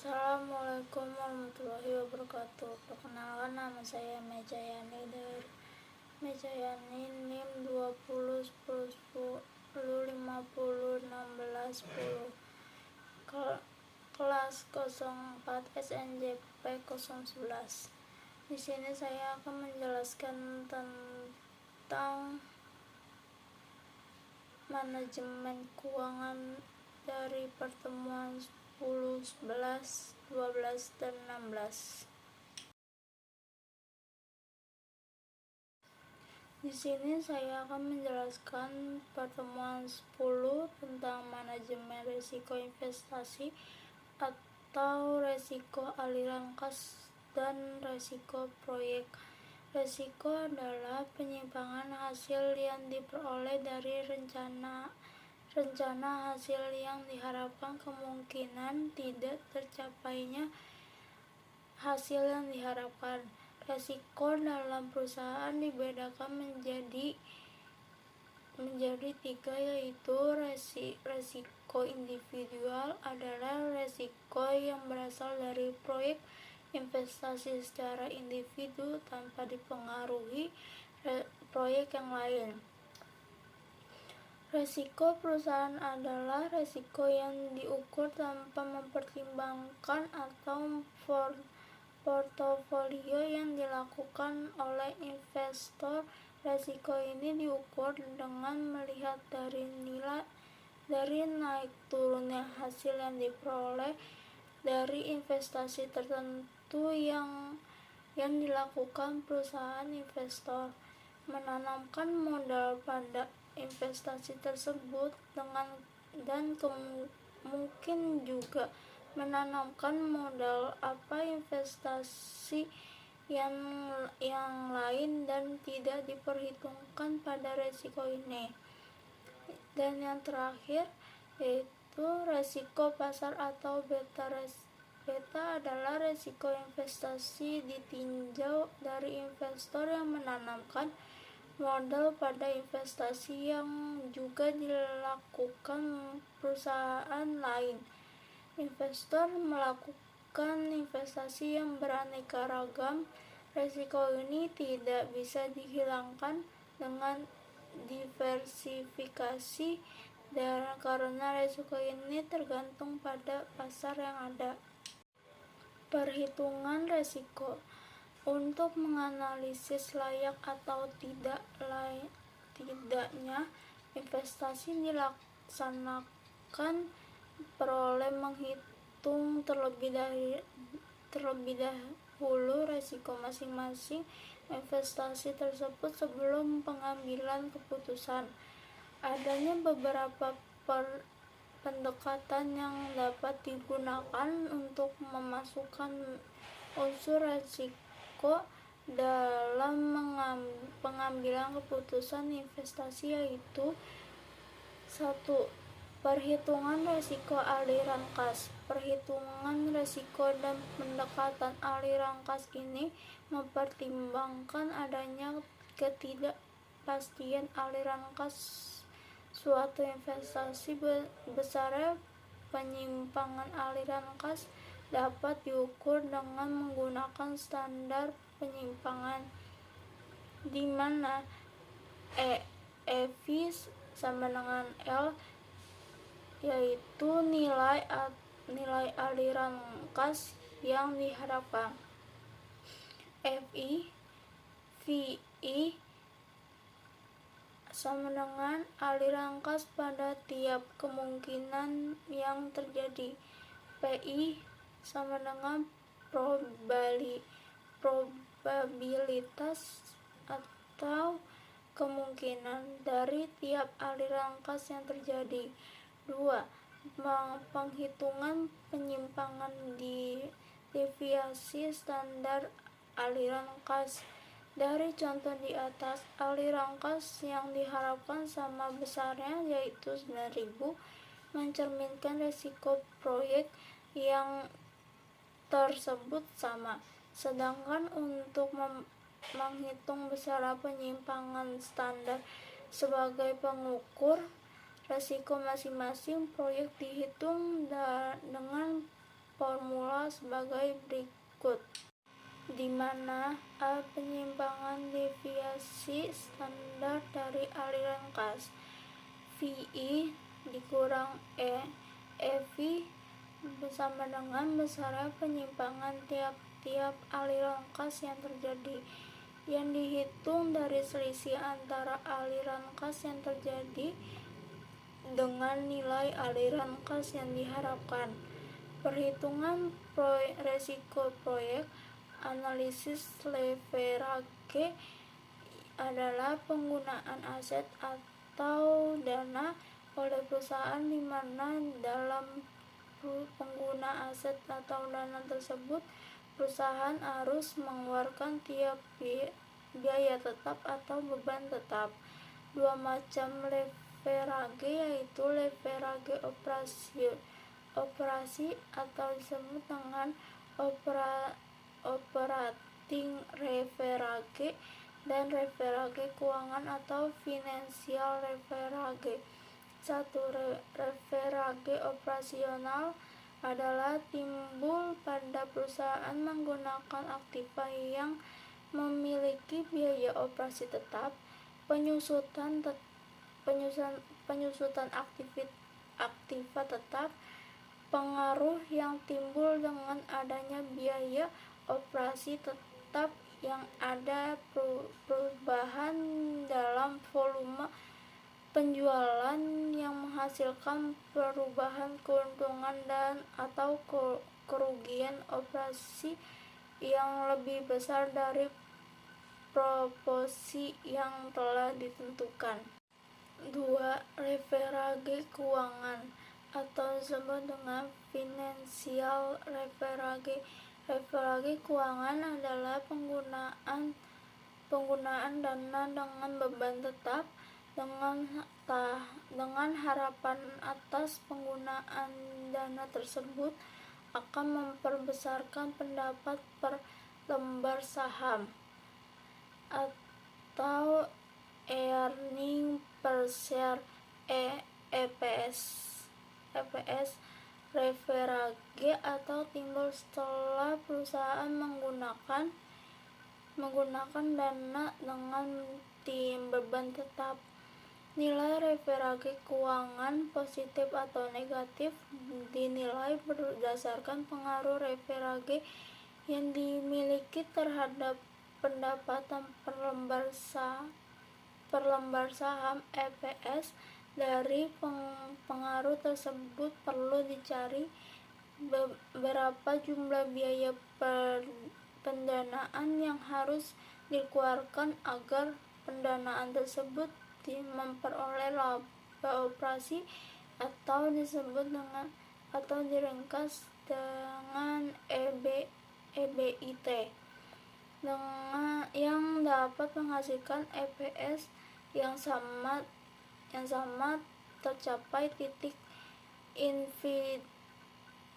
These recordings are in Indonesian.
Assalamualaikum warahmatullahi wabarakatuh. Perkenalkan, nama saya Mejayani dari Mejayani NIM 201010501610 kelas 04 SNJP 011. Di sini saya akan menjelaskan tentang manajemen keuangan dari pertemuan 10, 11, 12, dan 16. Di sini saya akan menjelaskan pertemuan 10 tentang manajemen risiko investasi atau risiko aliran kas dan risiko proyek. Risiko adalah penyimpangan hasil yang diperoleh dari rencana hasil yang diharapkan, kemungkinan tidak tercapainya hasil yang diharapkan. Risiko dalam perusahaan dibedakan menjadi tiga, yaitu risiko individual adalah risiko yang berasal dari proyek investasi secara individu tanpa dipengaruhi proyek yang lain. Risiko perusahaan adalah risiko yang diukur tanpa mempertimbangkan atau portofolio yang dilakukan oleh investor. Risiko ini diukur dengan melihat dari naik turunnya hasil yang diperoleh dari investasi tertentu yang dilakukan perusahaan. Investor menanamkan modal pada investasi tersebut dan mungkin juga menanamkan modal investasi yang lain dan tidak diperhitungkan pada risiko ini. Dan yang terakhir yaitu risiko pasar atau beta. Beta adalah risiko investasi ditinjau dari investor yang menanamkan modal pada investasi yang juga dilakukan perusahaan lain. Investor melakukan investasi yang beraneka ragam. Risiko ini tidak bisa dihilangkan dengan diversifikasi karena risiko ini tergantung pada pasar yang ada. Perhitungan risiko. Untuk menganalisis layak atau tidaknya investasi dilaksanakan, peroleh menghitung terlebih dahulu risiko masing-masing investasi tersebut sebelum pengambilan keputusan. Adanya beberapa pendekatan yang dapat digunakan untuk memasukkan unsur risiko dalam pengambilan keputusan investasi, yaitu 1. Perhitungan risiko aliran kas. Perhitungan risiko dan pendekatan aliran kas ini mempertimbangkan adanya ketidakpastian aliran kas suatu investasi. Besarnya penyimpangan aliran kas dapat diukur dengan menggunakan standar penyimpangan, di mana EV sama dengan L, yaitu nilai aliran kas yang diharapkan. VI sama dengan aliran kas pada tiap kemungkinan yang terjadi. PI sama dengan probabilitas atau kemungkinan dari tiap aliran kas yang terjadi. 2. Penghitungan penyimpangan deviasi standar aliran kas. Dari contoh di atas, aliran kas yang diharapkan sama besarnya, yaitu 9.000, mencerminkan risiko proyek yang tersebut sama. Sedangkan untuk menghitung besaran penyimpangan standar sebagai pengukur risiko masing-masing proyek dihitung dengan formula rangka sebagai berikut, di mana A. Penyimpangan deviasi standar dari aliran kas VI dikurang E. EV bersama dengan besarnya penyimpangan tiap-tiap aliran kas yang terjadi, yang dihitung dari selisih antara aliran kas yang terjadi dengan nilai aliran kas yang diharapkan. Perhitungan resiko proyek. Analisis leverage adalah penggunaan aset atau dana oleh perusahaan di mana dalam pengguna aset atau dana tersebut perusahaan harus mengeluarkan tiap biaya tetap atau beban tetap. Dua macam leverage yaitu leverage operasi atau disebut dengan operating leverage dan leverage keuangan atau financial leverage. 1. Leverage operasional adalah timbul pada perusahaan menggunakan aktiva yang memiliki biaya operasi tetap, penyusutan aktiva tetap, pengaruh yang timbul dengan adanya biaya operasi tetap yang ada, perubahan dalam volume penjualan yang menghasilkan perubahan keuntungan dan atau kerugian operasi yang lebih besar dari proporsi yang telah ditentukan. 2. Leverage keuangan atau disebut dengan financial leverage. Leverage keuangan adalah penggunaan dana dengan beban tetap dengan harapan atas penggunaan dana tersebut akan memperbesarkan pendapat per lembar saham atau earning per share EPS. Leverage atau timbul setelah perusahaan menggunakan dana dengan beban tetap. Nilai leverage keuangan positif atau negatif dinilai berdasarkan pengaruh leverage yang dimiliki terhadap pendapatan per lembar saham EPS. Dari pengaruh tersebut perlu dicari berapa jumlah biaya pendanaan yang harus dikeluarkan agar pendanaan tersebut memperoleh laba operasi atau disebut dengan atau diringkas dengan EBIT yang dapat menghasilkan EPS yang sama tercapai titik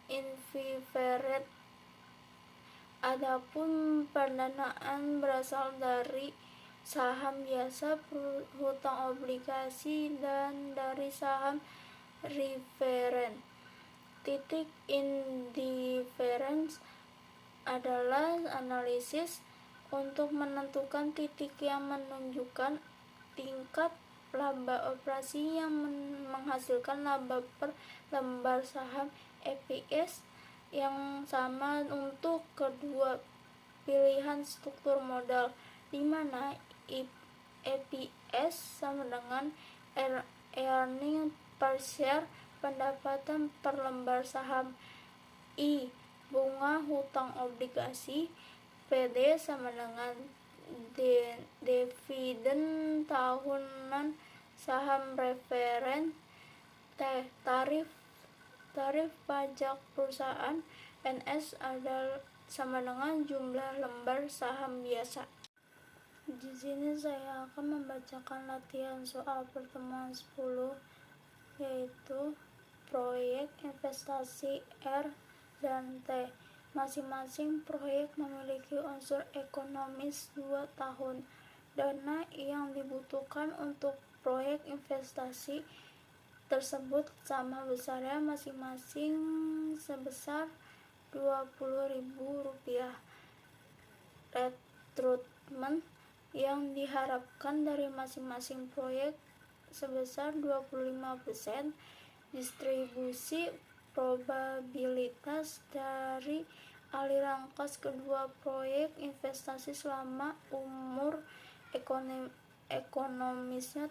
inverted. Adapun pendanaan berasal dari saham biasa, hutang obligasi, dan dari saham referen. Titik indifference adalah analisis untuk menentukan titik yang menunjukkan tingkat laba operasi yang menghasilkan laba per lembar saham EPS yang sama untuk kedua pilihan struktur modal, di mana EPS sama dengan earning per share pendapatan per lembar saham. I. Bunga hutang obligasi. PD sama dengan dividen tahunan saham referen. T. Tarif pajak perusahaan. NS adalah sama dengan jumlah lembar saham biasa. Di sini saya akan membacakan latihan soal pertemuan 10, yaitu proyek investasi R dan T. Masing-masing proyek memiliki unsur ekonomis 2 tahun. Dana yang dibutuhkan untuk proyek investasi tersebut sama besarnya, masing-masing sebesar Rp20.000. Rekrutmen yang diharapkan dari masing-masing proyek sebesar 25%. Distribusi probabilitas dari aliran kas kedua proyek investasi selama umur ekonomisnya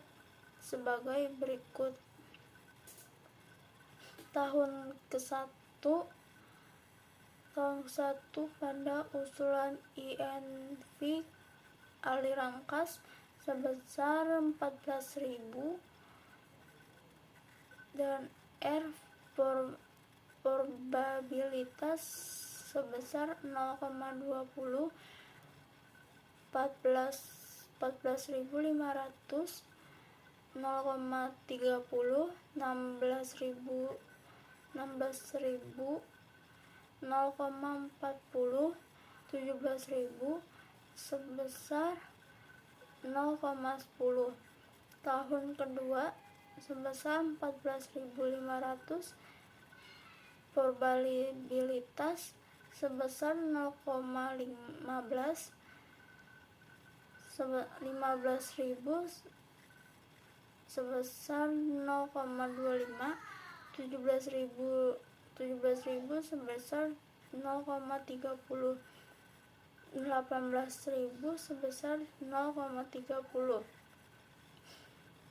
sebagai berikut. Tahun ke-1 pada usulan INV aliran kas sebesar 14.000 dan R probabilitas sebesar 0,20, 14.500, 0,30, 16.000, 0,40, 17.000 sebesar 0,10. Tahun kedua sebesar 14.500, probabilitas sebesar 0,15, 15.000 sebesar 0,25, 17.000 sebesar 0,30, 18.000 sebesar 0,30.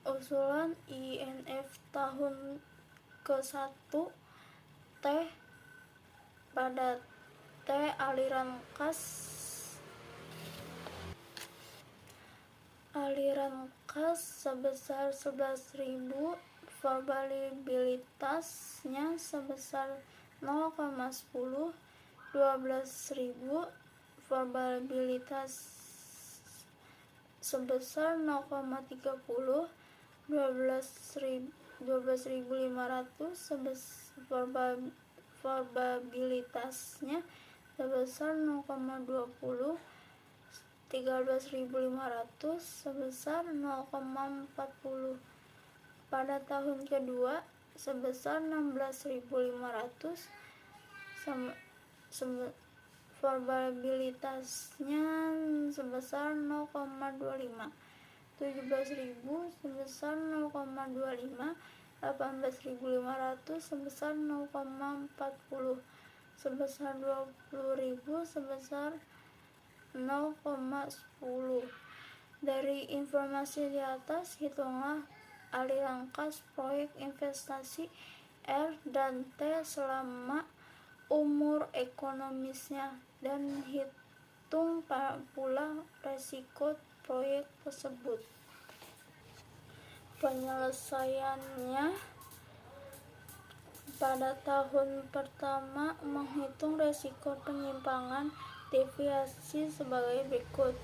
Usulan INF tahun ke-1 T pada T aliran kas sebesar 11.000, probabilitasnya sebesar 0,10, 12.000 probabilitas sebesar 0,30, 12.500 probabilitasnya sebesar 0,20, 13.500 sebesar 0,40. Pada tahun kedua sebesar 16.500, probabilitasnya sebesar 0,25, 17.000 sebesar 0,25, 18.500 sebesar 0,40, sebesar 20.000 sebesar 0,10. Dari informasi di atas, hitunglah aliran kas proyek investasi R dan T selama umur ekonomisnya dan hitung pula resiko proyek tersebut. Penyelesaiannya pada tahun pertama menghitung resiko penyimpangan deviasi sebagai berikut.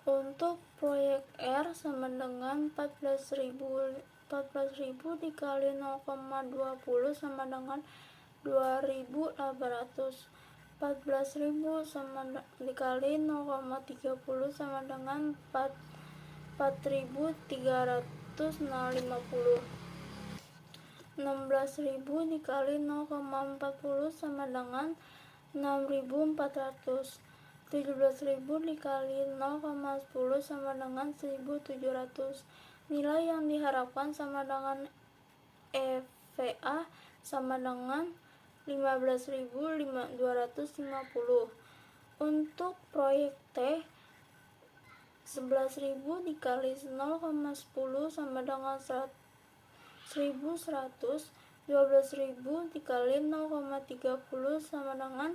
Untuk proyek R sama dengan 14.000 dikali 0,20 sama dengan 2.800. 14.000 dikali 0,30 sama dengan 4.350. 16.000 dikali 0,40 sama dengan 6.400. 17.000 dikali 0,10 sama dengan 1.700. Nilai yang diharapkan sama dengan EVA sama dengan 15.250. Untuk proyek T, 11.000 dikali 0,10 sama dengan 1.100. 12.000 dikali 0,30 sama dengan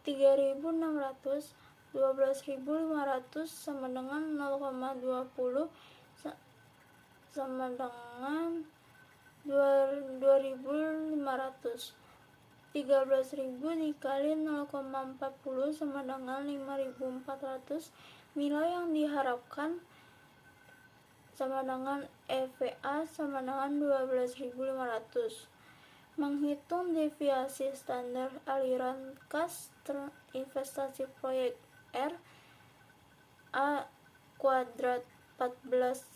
3.600. 12.500 sama dengan 0,20 sama dengan 2.500. 13.000 dikali 0,40 sama dengan 5.400. Nilai yang diharapkan sama dengan EVA sama dengan 12.500. Menghitung deviasi standar aliran kas investasi proyek R A kuadrat 14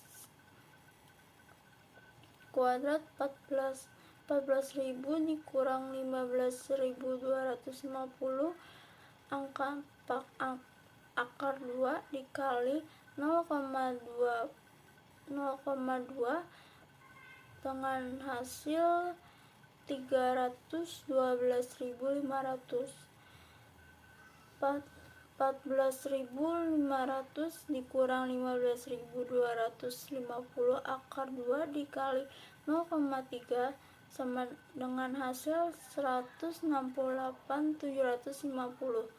14.000 dikurang 15.250, angka akar 2 dikali 0,2 dengan hasil 312.500. 14.500 dikurang 15.250 akar 2 dikali 0,3 sama dengan hasil 168.750.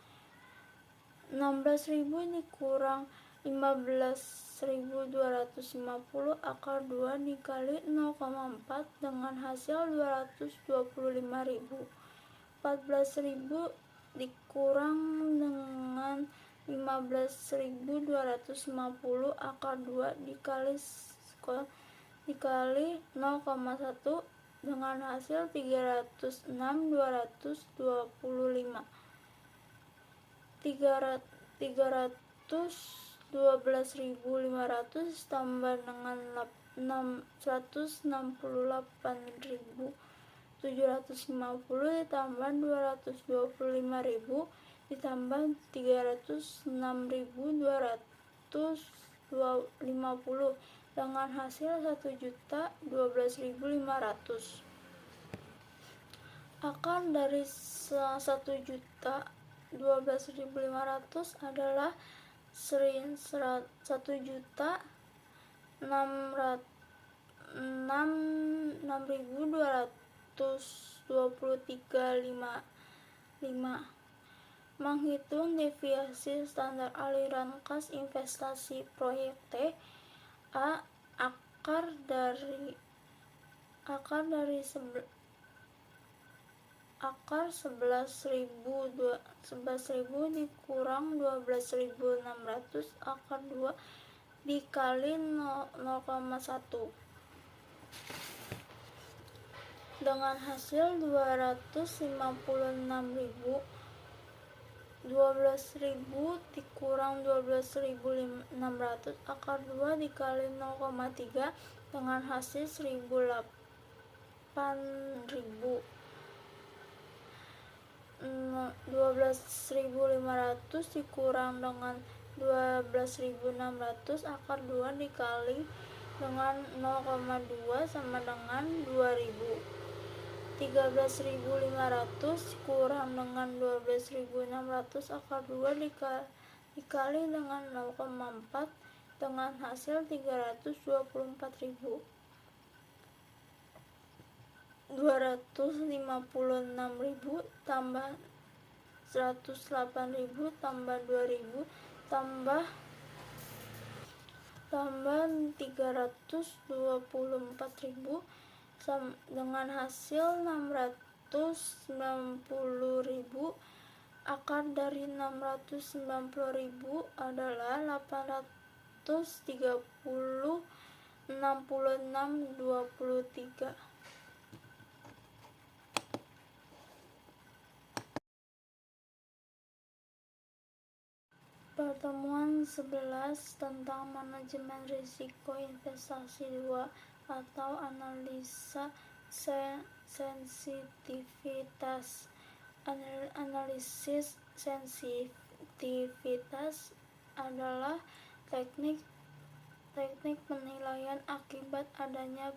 16.000 dikurang 15.250 akar 2 dikali 0,4 dengan hasil 225.000. 14.000 dikurang dengan 15.250 akar 2 dikali 0,1 dengan hasil 306.225. 312.500 tambah dengan 168.750 ditambah 225.000 ditambah 306.250 dengan hasil 1.012.500. Akar dari 1.012.500 adalah 1.006.223,5. Menghitung deviasi standar aliran kas investasi proyek T. A. Akar dari 11.000 dikurang 12.600 akar 2 dikali 0,1 dengan hasil 256.000. 12.000 dikurang 12.600 akar 2 dikali 0,3 dengan hasil 1.008.000. 12.500 dikurang dengan 12.600 akar 2 dikali dengan 0,2 sama dengan 2.000. 13.500 kurang dengan 12.600 akar 2 dikali dengan 0,4 dengan hasil 324.000. 256.000 tambah 108.000 tambah 2.000 tambah 324.000 dengan hasil 690.000. Akar dari 690.000 adalah 830,66,23. Pertemuan 11 tentang manajemen risiko investasi 2 atau analisa sensitivitas. Analisis sensitivitas adalah teknik penilaian akibat adanya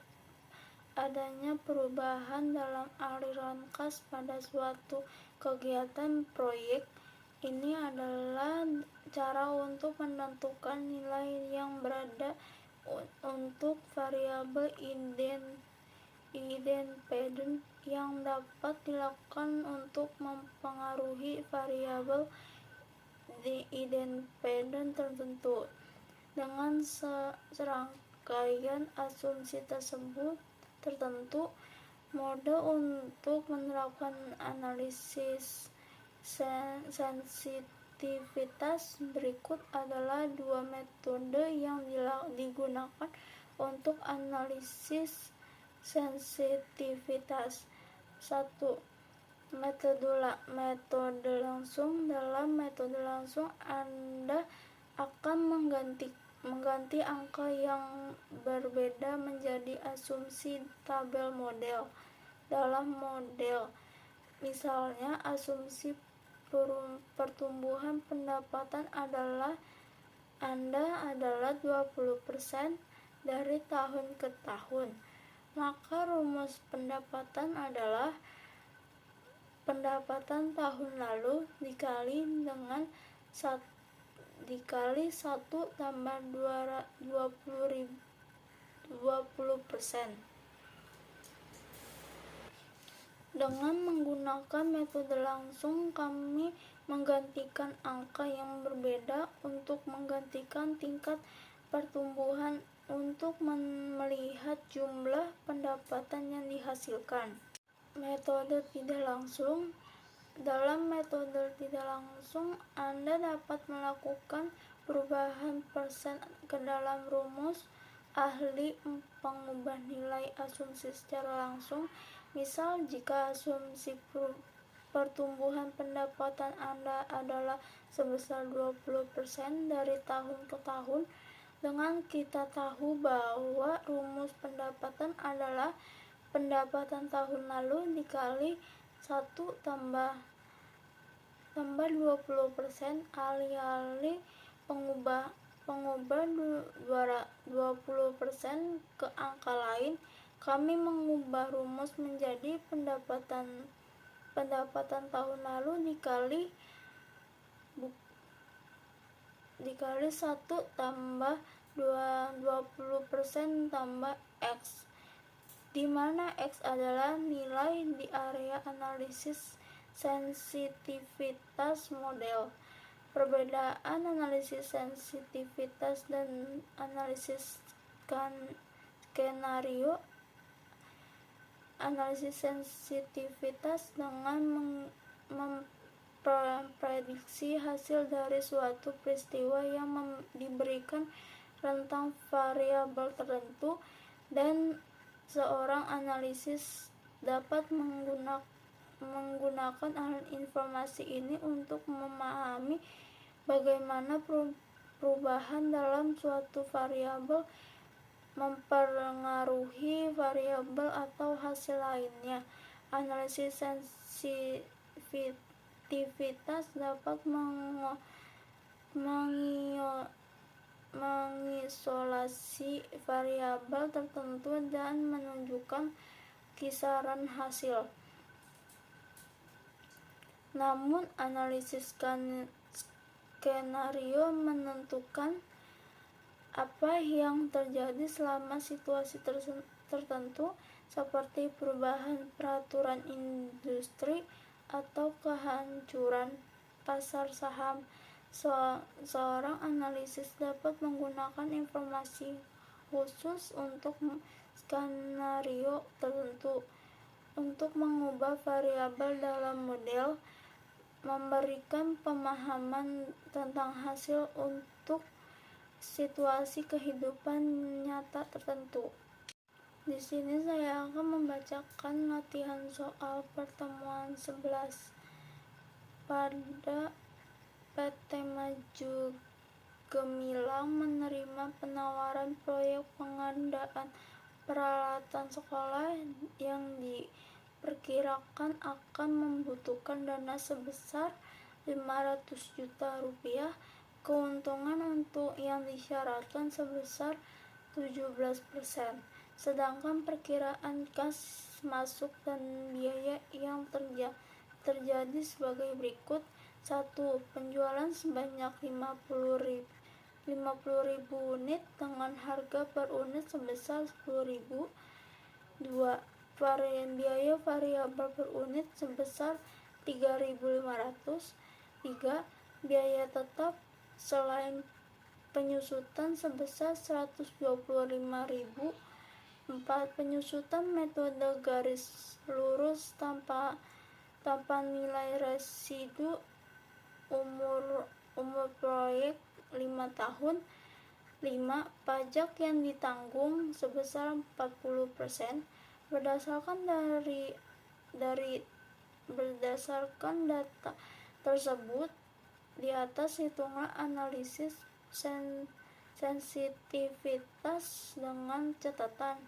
perubahan dalam aliran kas pada suatu kegiatan proyek. Ini adalah cara untuk menentukan nilai yang berada untuk variabel independen yang dapat dilakukan untuk mempengaruhi variabel independen tertentu. Dengan serangkaian asumsi tersebut tertentu, mode untuk menerapkan analisis sensitivitas berikut adalah dua metode yang digunakan untuk analisis sensitivitas. 1. Metode langsung. Dalam metode langsung, Anda akan mengganti angka yang berbeda menjadi asumsi tabel model. dalam model. Misalnya, asumsi pertumbuhan pendapatan Anda adalah 20% dari tahun ke tahun. Maka rumus pendapatan adalah pendapatan tahun lalu dikali 1 tambah 20%. Dengan menggunakan metode langsung, kami menggantikan angka yang berbeda untuk menggantikan tingkat pertumbuhan untuk melihat jumlah pendapatan yang dihasilkan. Metode tidak langsung. Dalam metode tidak langsung, Anda dapat melakukan perubahan persen ke dalam rumus ahli pengubah nilai asumsi secara langsung. Misal, jika asumsi pertumbuhan pendapatan Anda adalah sebesar 20% dari tahun ke tahun, dengan kita tahu bahwa rumus pendapatan adalah pendapatan tahun lalu dikali 1 tambah 20% alih-alih pengubah 20% ke angka lain, kami mengubah rumus menjadi pendapatan tahun lalu dikali 1 tambah 20% tambah X, di mana X adalah nilai di area analisis sensitivitas model. Perbedaan analisis sensitivitas dan analisis skenario. Analisis sensitivitas dengan memprediksi hasil dari suatu peristiwa yang diberikan rentang variabel tertentu, dan seorang analisis dapat menggunakan informasi ini untuk memahami bagaimana perubahan dalam suatu variabel mempengaruhi variabel atau hasil lainnya. Analisis sensitivitas dapat mengisolasi variabel tertentu dan menunjukkan kisaran hasil. Namun, analisis skenario menentukan apa yang terjadi selama situasi tertentu, seperti perubahan peraturan industri atau kehancuran pasar saham. Seorang analisis dapat menggunakan informasi khusus untuk skenario tertentu untuk mengubah variabel dalam model, memberikan pemahaman tentang hasil untuk situasi kehidupan nyata tertentu. Di sini saya akan membacakan latihan soal pertemuan 11. Pada PT Maju Gemilang menerima penawaran proyek pengadaan peralatan sekolah yang diperkirakan akan membutuhkan dana sebesar 500 juta rupiah. Keuntungan untuk yang disyaratkan sebesar 17%, sedangkan perkiraan kas masuk dan biaya yang terjadi sebagai berikut. 1. Penjualan sebanyak 50.000 unit dengan harga per unit sebesar 10.000. 2. Biaya variabel per unit sebesar 3.500. 3. Biaya tetap selain penyusutan sebesar 125.000. 4. Penyusutan metode garis lurus tanpa nilai residu. Umur proyek 5 tahun. 5. Pajak yang ditanggung sebesar 40%. Berdasarkan data tersebut, di atas hitunglah analisis sensitivitas dengan catatan.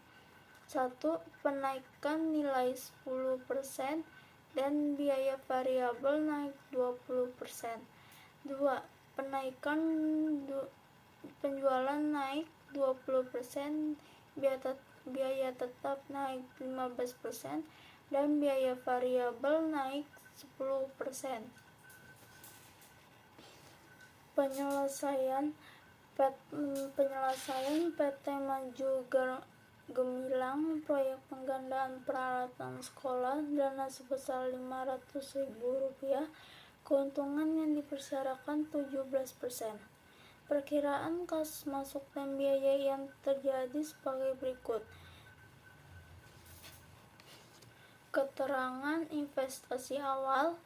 1. Penaikan nilai 10% dan biaya variabel naik 20%. 2. Penaikan penjualan naik 20%, biaya tetap naik 15%, dan biaya variabel naik 10%. Penyelesaian PT Maju Gemilang proyek penggandaan peralatan sekolah dana sebesar Rp500.000, keuntungan yang dipersyaratkan 17%. Perkiraan kas masuk dan biaya yang terjadi sebagai berikut. Keterangan investasi awal,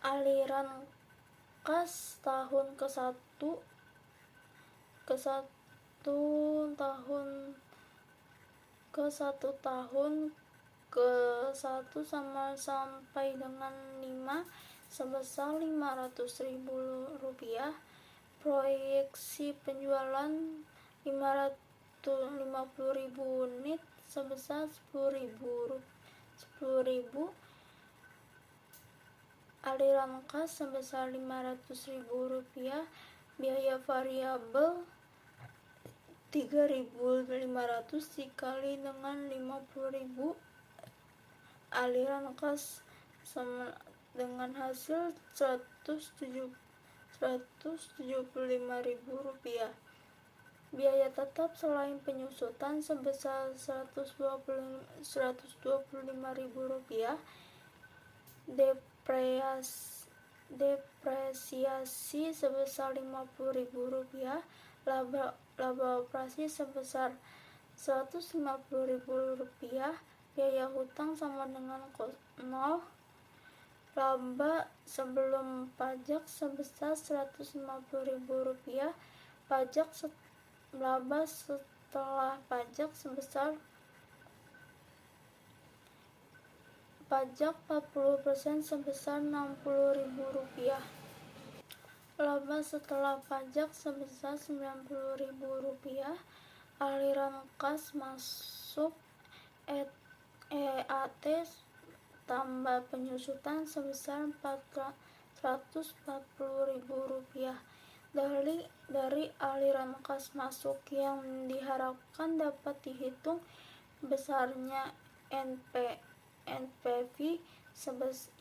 aliran kas tahun ke-1 sampai dengan 5 sebesar Rp500.000. Proyeksi penjualan 550.000 unit sebesar 10.000. Aliran kas sebesar Rp500.000, biaya variabel 3.500 dikali dengan 50.000, aliran kas dengan hasil Rp175.000. Biaya tetap selain penyusutan sebesar Rp125.000. Depresiasi sebesar Rp50.000. Laba operasi sebesar Rp150.000. Biaya hutang sama dengan 0. Laba sebelum pajak sebesar Rp150.000. Laba setelah pajak sebesar 40% sebesar Rp60.000. Laba setelah pajak sebesar Rp90.000. Aliran kas masuk EAT tambah penyusutan sebesar Rp440.000. Dari aliran kas masuk yang diharapkan dapat dihitung besarnya NPV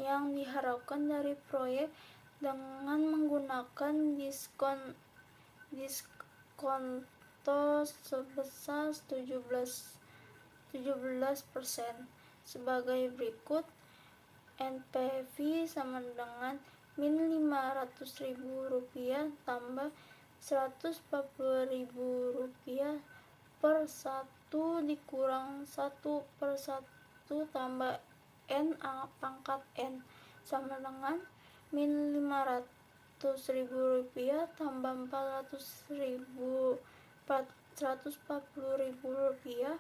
yang diharapkan dari proyek dengan menggunakan diskonto sebesar 17% sebagai berikut. NPV sama dengan min Rp500.000 tambah Rp140.000 per 1 dikurang 1/1 tambah NA pangkat N sama dengan min Rp500.000 tambah Rp140.000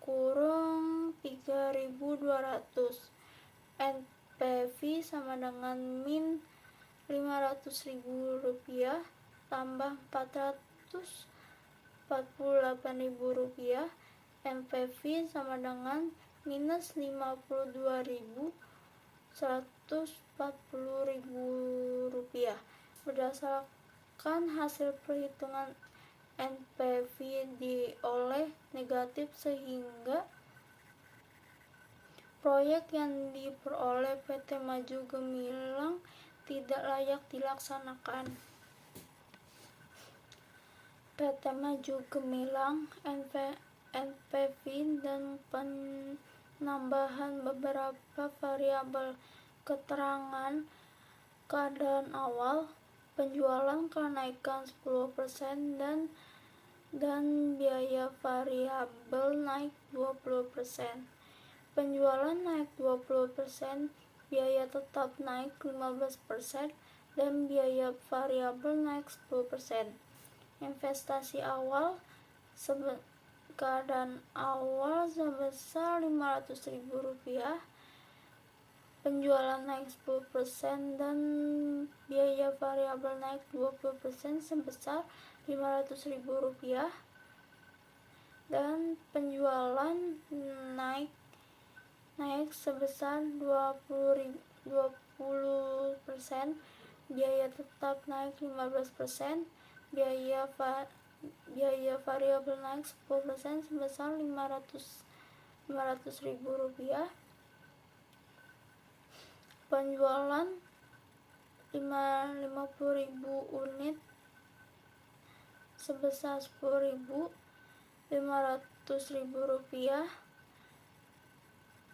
kurang 3.200. NPV sama dengan min Rp500.000 tambah Rp448.000. NPV sama dengan minus Rp54.140.000. Berdasarkan hasil perhitungan NPV dioleh negatif sehingga proyek yang diperoleh PT Maju Gemilang tidak layak dilaksanakan. PT Maju Gemilang NPV dan penambahan beberapa variabel. Keterangan keadaan awal, penjualan kenaikan 10% dan biaya variabel naik 20%. Penjualan naik 20%, biaya tetap naik 15%, dan biaya variabel naik 10%. Investasi awal, keadaan awal sebesar Rp500.000, penjualan naik 10% dan biaya variabel naik 20% sebesar Rp500.000. dan penjualan naik sebesar 20%, biaya tetap naik 15%, biaya variabel naik 10% sebesar Rp500.000, penjualan 50.000 unit sebesar Rp10.500.000,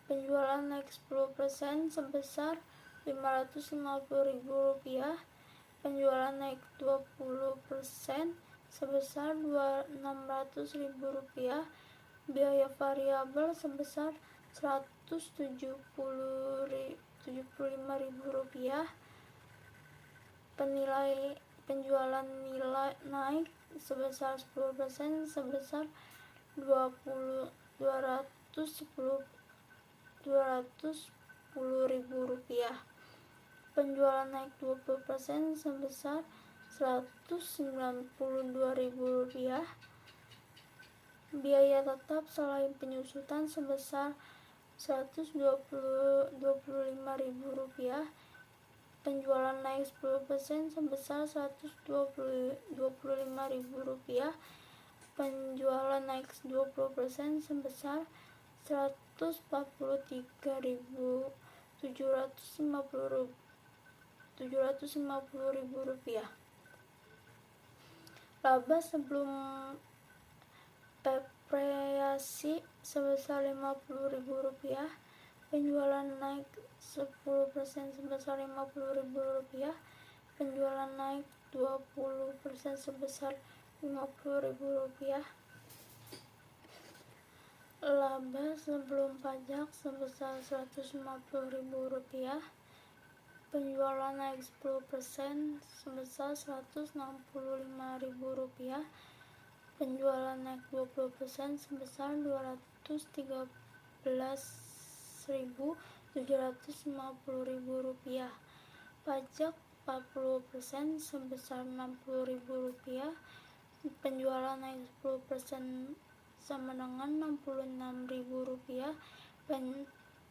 penjualan naik 10% sebesar Rp550.000, penjualan naik 20% sebesar Rp600.000, biaya variabel sebesar Rp175.000, penjualan nilai naik sebesar 10% sebesar Rp210.000, penjualan naik 20% sebesar Rp192.000, biaya tetap selain penyusutan sebesar Rp125.000, penjualan naik 10% sebesar Rp125.000, penjualan naik 20% sebesar Rp144.750.000. Laba sebelum depresiasi sebesar Rp50.000, penjualan naik 10% sebesar Rp50.000, penjualan naik 20% sebesar Rp50.000. Laba sebelum pajak sebesar Rp150.000, penjualan naik 10% sebesar Rp165.000, penjualan naik 20% sebesar Rp213.750.000, pajak 40% sebesar Rp60.000, penjualan naik 10% sama dengan Rp66.000,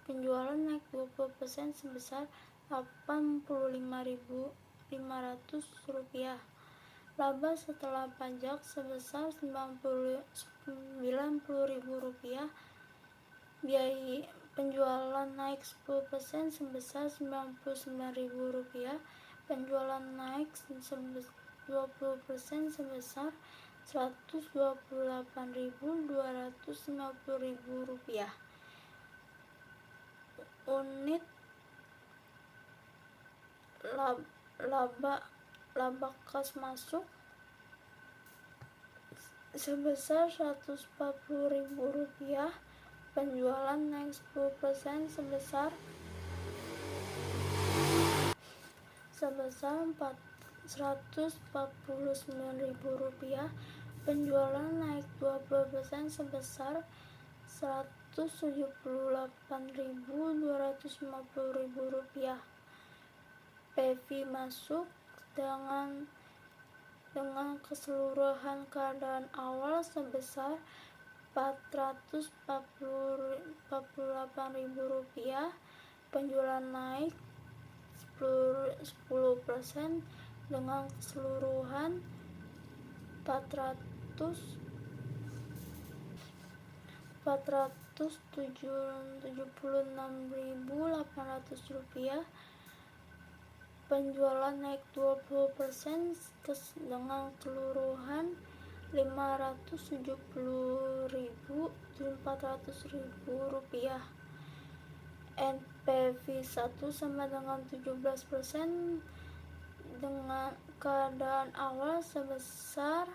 penjualan naik 20% sebesar Rp85.500, laba setelah pajak sebesar Rp90.000, biaya penjualan naik 10% sebesar Rp99.000, penjualan naik 20% sebesar Rp128.250.000. Unit laba kas masuk sebesar Rp140.000, penjualan naik 10% sebesar Rp149.000, penjualan naik 20% sebesar Rp178.250.000. PV masuk dengan keseluruhan keadaan awal sebesar Rp448.000, penjualan naik 10% dengan keseluruhan Rp476.800, penjualan naik 20% dengan keseluruhan Rp570.400. NPV 1 sama dengan 17% dengan keadaan awal sebesar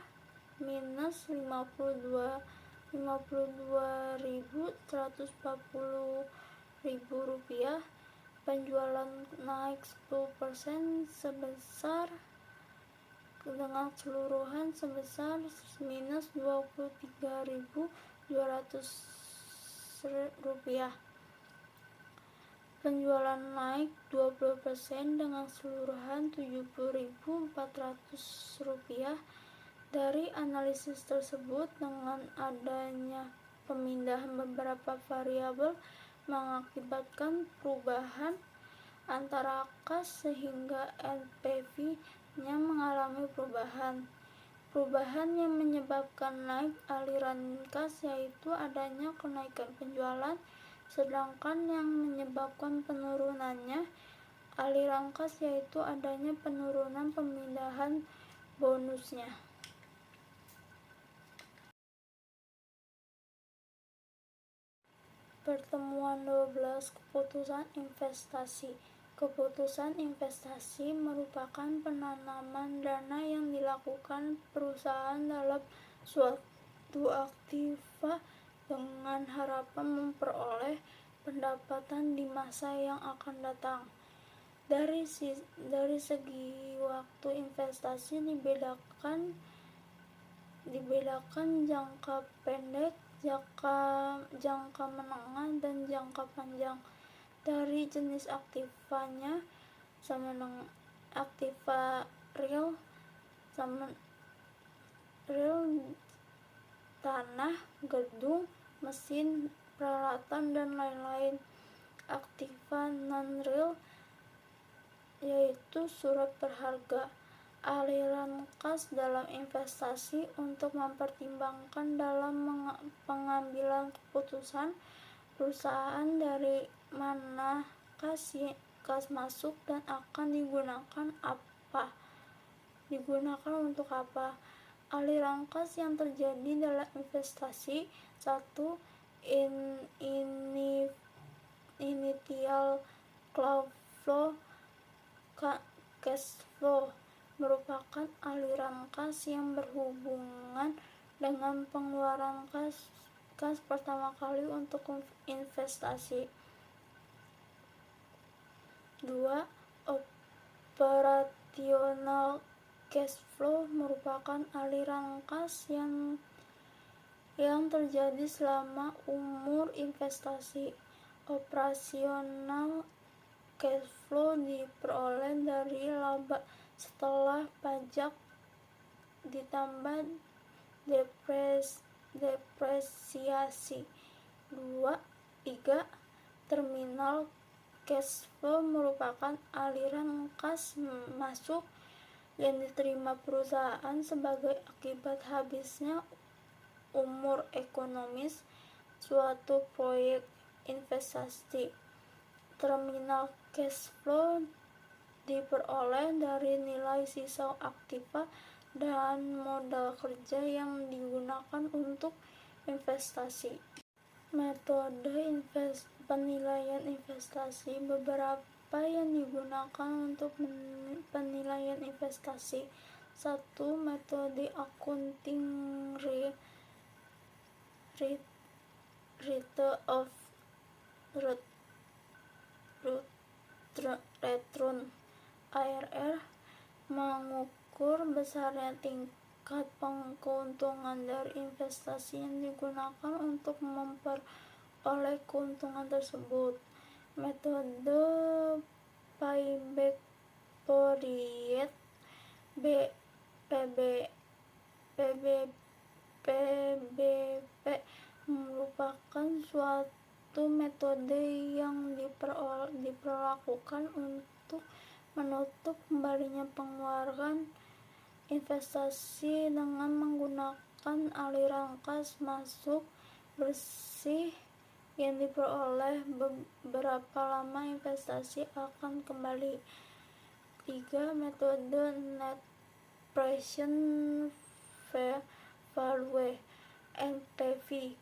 minus Rp52.140.000, penjualan naik 10% sebesar dengan keseluruhan sebesar minus Rp23.200, penjualan naik 20% dengan keseluruhan Rp70.400, Dari analisis tersebut, dengan adanya pemindahan beberapa variabel mengakibatkan perubahan antara kas sehingga NPV-nya mengalami perubahan. Perubahan yang menyebabkan naik aliran kas yaitu adanya kenaikan penjualan, sedangkan yang menyebabkan penurunannya aliran kas yaitu adanya penurunan pemindahan bonusnya. Pertemuan 12 keputusan investasi. Keputusan investasi merupakan penanaman dana yang dilakukan perusahaan dalam suatu aktiva dengan harapan memperoleh pendapatan di masa yang akan datang. Dari segi waktu, investasi dibedakan jangka pendek, jangka menengah, dan jangka panjang. Dari jenis aktivanya, aktiva real, tanah, gedung, mesin, peralatan, dan lain-lain. Aktiva non-real yaitu surat berharga. Aliran kas dalam investasi untuk mempertimbangkan dalam pengambilan keputusan perusahaan dari mana kas masuk dan akan digunakan untuk apa. Aliran kas yang terjadi dalam investasi. 1. Initial flow cash flow merupakan aliran kas yang berhubungan dengan pengeluaran kas pertama kali untuk investasi. 2. Operational cash flow merupakan aliran kas yang terjadi selama umur investasi. Operasional cash flow diperoleh dari laba setelah pajak ditambah depresiasi. 3. Terminal cash flow merupakan aliran kas masuk yang diterima perusahaan sebagai akibat habisnya umur ekonomis suatu proyek investasi. Terminal cash flow diperoleh dari nilai sisa aktiva dan modal kerja yang digunakan untuk investasi. Metode penilaian investasi. Beberapa yang digunakan untuk penilaian investasi. 1. Metode accounting rate of return (IRR) mengukur besarnya tingkat keuntungan dari investasi yang digunakan untuk memperoleh keuntungan tersebut. Metode payback period PBP merupakan suatu metode yang diperlakukan untuk menutup kembalinya pengeluaran investasi dengan menggunakan aliran kas masuk bersih yang diperoleh beberapa lama investasi akan kembali. 3. Metode net present value (NPV)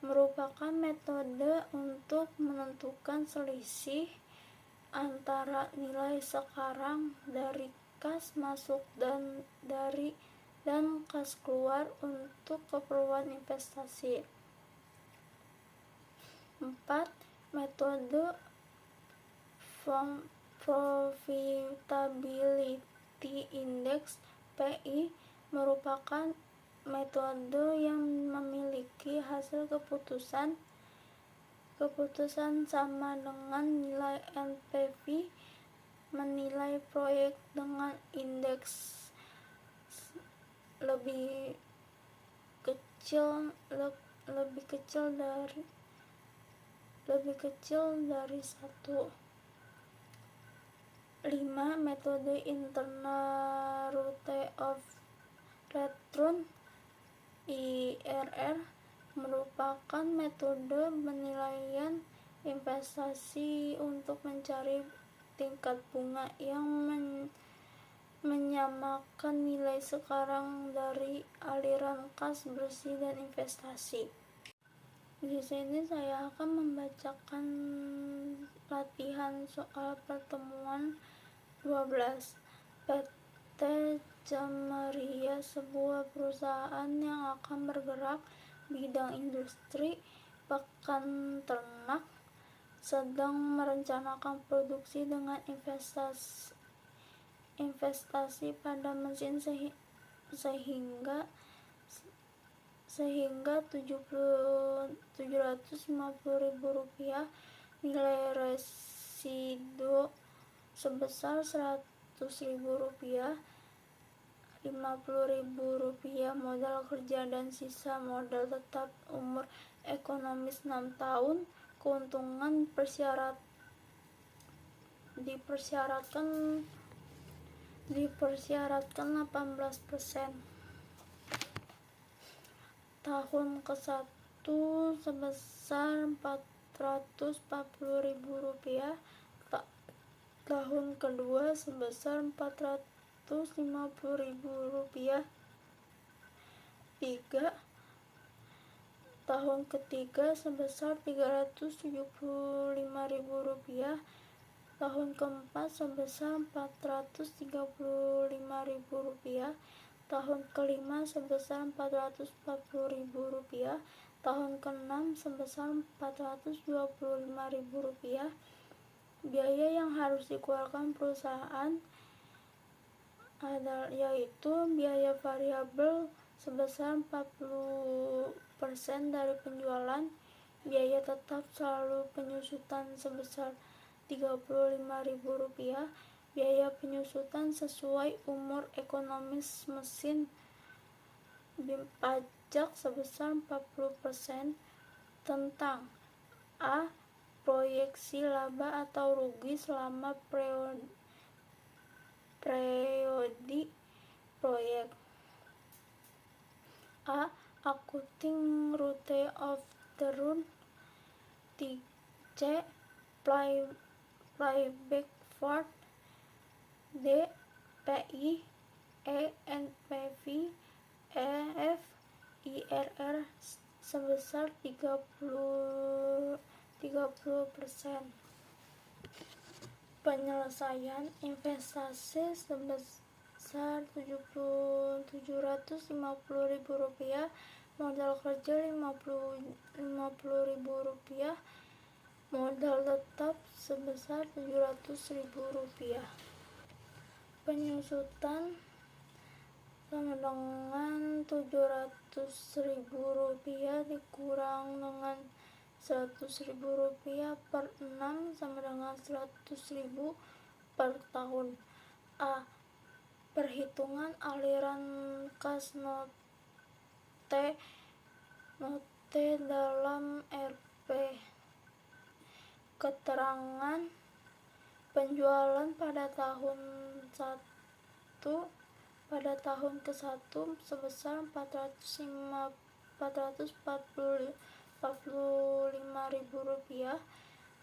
merupakan metode untuk menentukan selisih antara nilai sekarang dari kas masuk dan kas keluar untuk keperluan investasi. 4. Metode Profitability Index (PI) merupakan metode yang memiliki hasil keputusan sama dengan nilai NPV, menilai proyek dengan indeks lebih kecil dari 1. 5. Metode internal rate of return (IRR) merupakan metode penilaian investasi untuk mencari tingkat bunga yang menyamakan nilai sekarang dari aliran kas bersih dan investasi. Di sini saya akan membacakan latihan soal pertemuan 12. PT Jamaria, sebuah perusahaan yang akan bergerak bidang industri pakan ternak, sedang merencanakan produksi dengan investasi pada mesin sehingga Rp750.000, nilai residu sebesar Rp100.000, Rp50.000 modal kerja dan sisa modal tetap, umur ekonomis 6 tahun, keuntungan dipersyaratkan 18%. Tahun ke-1 sebesar Rp440.000, tahun kedua sebesar Rp450.000, 3. Tahun ketiga sebesar Rp375.000, tahun keempat sebesar Rp435.000, tahun kelima sebesar Rp440.000, tahun keenam sebesar Rp425.000. Biaya yang harus dikeluarkan perusahaan yaitu biaya variabel sebesar 40% dari penjualan, biaya tetap selalu penyusutan sebesar Rp35.000, biaya penyusutan sesuai umur ekonomis mesin, pajak sebesar 40%, tentang A. Proyeksi laba atau rugi selama periode proyek. A. Accounting rate of return. C. Payback forward. D. PI. E. NPV. F. IRR sebesar 30%. Penyelesaian investasi sebesar Rp750.000, modal kerja Rp50.000, modal tetap sebesar Rp700.000. Penyusutan sama dengan Rp700.000 dikurang dengan Rp100.000 per 6 sama dengan Rp100.000 per tahun. A. Perhitungan aliran kas note dalam RP. Keterangan penjualan pada tahun ke-1 sebesar Rp445.000,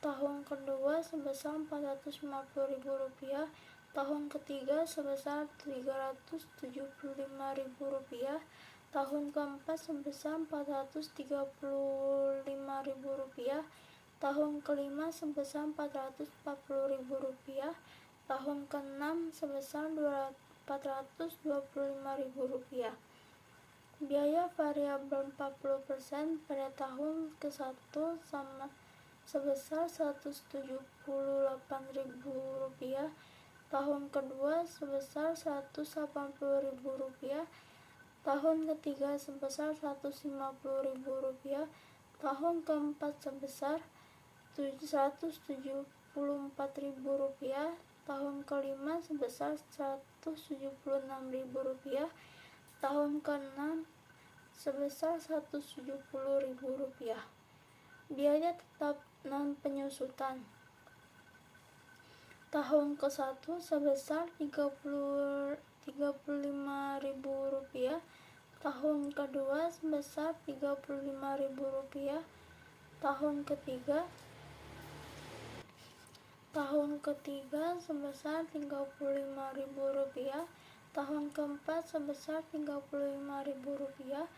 tahun kedua sebesar Rp450.000, tahun ketiga sebesar Rp375.000, tahun keempat sebesar Rp435.000, tahun kelima sebesar Rp440.000, tahun keenam sebesar Rp425.000. Biaya variabel 40% pada tahun ke-1 sebesar Rp178.000, tahun kedua sebesar Rp180.000, tahun ketiga sebesar Rp150.000, tahun keempat sebesar Rp174.000, tahun kelima sebesar Rp176.000, Tahun ke-6 sebesar Rp170.000. Biaya tetap non penyusutan tahun ke-1 sebesar Rp35.000, tahun kedua sebesar Rp35.000, tahun ketiga sebesar Rp35.000, tahun keempat sebesar Rp35.000,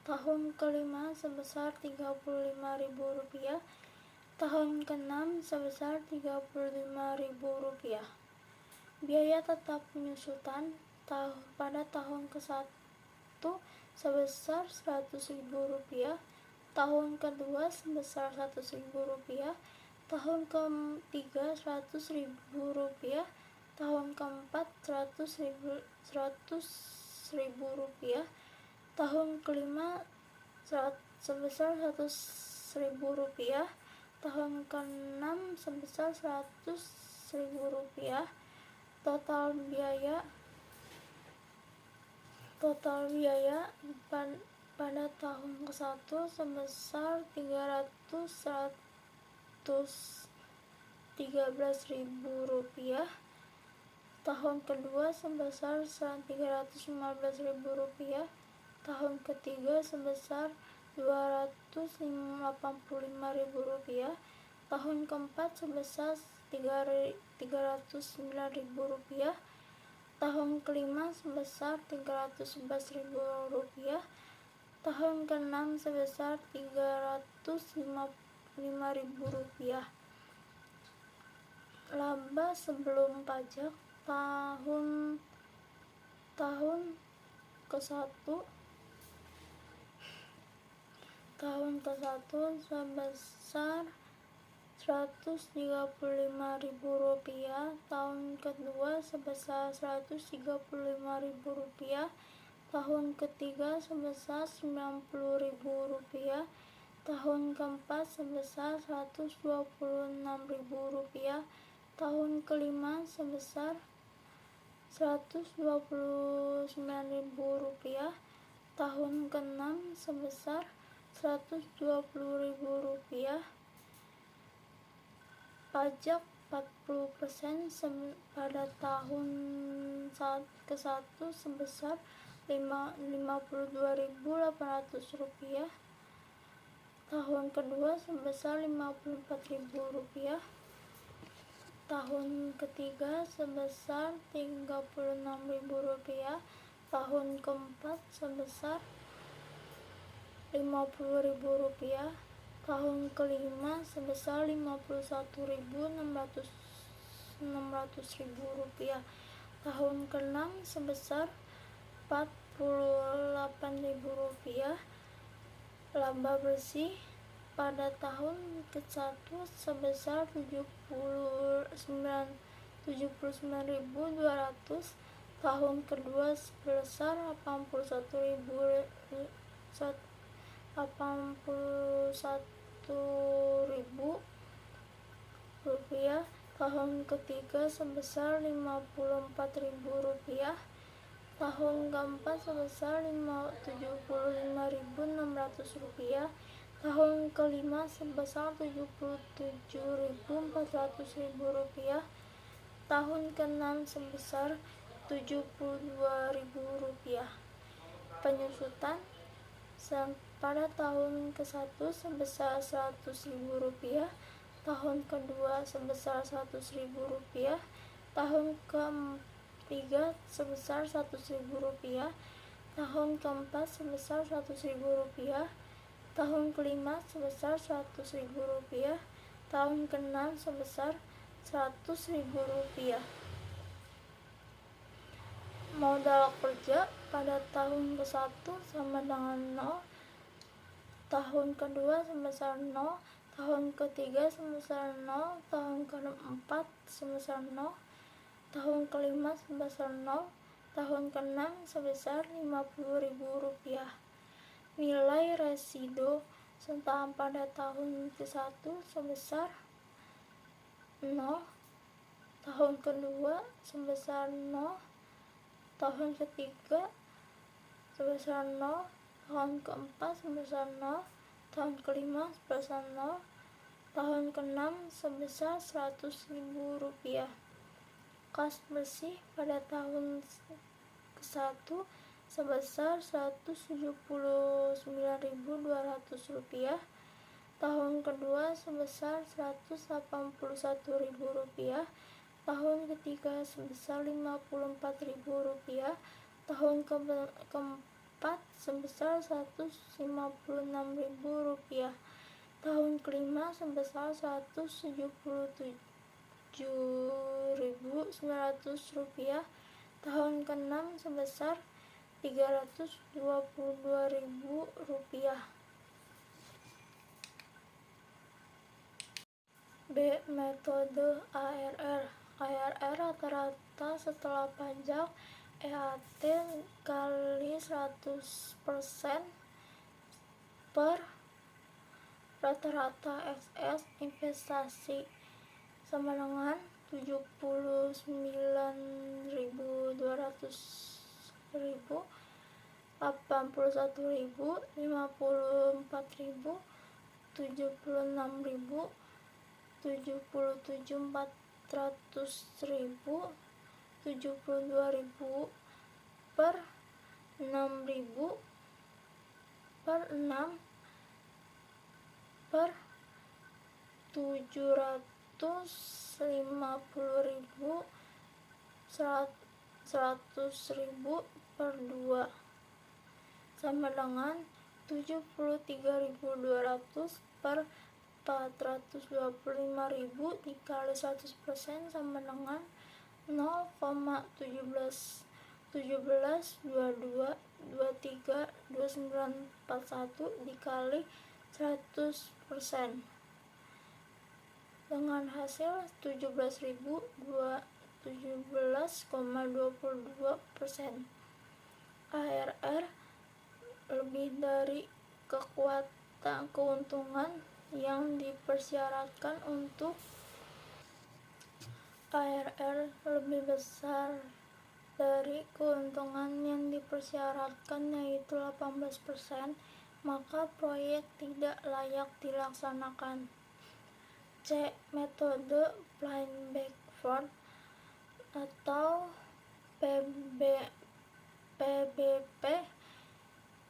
tahun kelima sebesar Rp35.000, tahun ke-6 sebesar Rp35.000. Biaya tetap penyusutan pada tahun ke-1 sebesar Rp100.000, tahun kedua sebesar Rp100.000, tahun ketiga Rp100.000, tahun keempat Rp100.000, tahun kelima sebesar Rp100.000, tahun ke-6 sebesar Rp100.000. Total biaya pada tahun ke-1 sebesar Rp313.000, tahun kedua sebesar Rp315.000, tahun ketiga sebesar Rp285.000, tahun keempat sebesar Rp309.000, tahun kelima sebesar Rp311.000, tahun ke-6 sebesar Rp305.000. Laba sebelum pajak tahun ke-1 sebesar Rp135.000, tahun kedua sebesar Rp135.000, tahun ketiga sebesar Rp90.000, tahun keempat sebesar Rp126.000, tahun kelima sebesar Rp129.000, tahun ke-6 sebesar Rp120.000. Pajak 40% pada tahun ke-1 sebesar Rp52.800, tahun kedua sebesar Rp54.000, tahun ketiga sebesar Rp36.000, tahun keempat sebesar Rp50.000, tahun kelima sebesar Rp51.600.000, tahun ke-6 sebesar Rp48.000. Laba bersih pada tahun ke-1 sebesar Rp79.200, tahun kedua sebesar Rp81.000, tahun ketiga sebesar Rp54.000, tahun keempat sebesar Rp75.600, tahun kelima sebesar Rp77.400, tahun ke-6 sebesar Rp72.000. Penyusutan pada tahun ke-1 sebesar Rp100.000, tahun kedua sebesar Rp100.000, tahun ke-3 sebesar Rp100.000, tahun keempat sebesar Rp100.000, tahun kelima sebesar Rp100.000, tahun ke-6 sebesar Rp100.000. Modal kerja pada tahun ke-1 sama dengan 0, tahun kedua sebesar 0, tahun ketiga sebesar 0, tahun keempat sebesar 0, tahun kelima sebesar 0, tahun ke-6 sebesar Rp50.000. Nilai residu saham pada tahun ke-1 sebesar 0, tahun kedua sebesar 0, tahun ketiga sebesar 0, tahun keempat sebesar 0, tahun kelima sebesar 0, tahun keenam sebesar Rp100.000. Kas bersih pada tahun ke-1 sebesar Rp179.200, tahun kedua sebesar Rp181.000, tahun ketiga sebesar Rp54.000, tahun keempat sebesar Rp156.000, tahun kelima sebesar Rp177.900, tahun keenam sebesar Rp322.000. B. Metode ARR. ARR rata-rata setelah pajak EAT kali 100% per rata-rata XS investasi sama dengan Rp79.200, Rp81.000, Rp54.000, Rp76.000, Rp77.400, Rp72.000 per Rp6.000 per 6 per Rp750.000, Rp100.000 per 2 sama dengan Rp73.200 per Rp425.000 dikali 100% sama dengan 0,1722232941 dikali 100% dengan hasil 17.017,22%. ARR lebih dari keuntungan yang dipersyaratkan untuk ARR lebih besar dari keuntungan yang dipersyaratkan, yaitu 18%, maka proyek tidak layak dilaksanakan. C. Metode Plan Backward atau PBP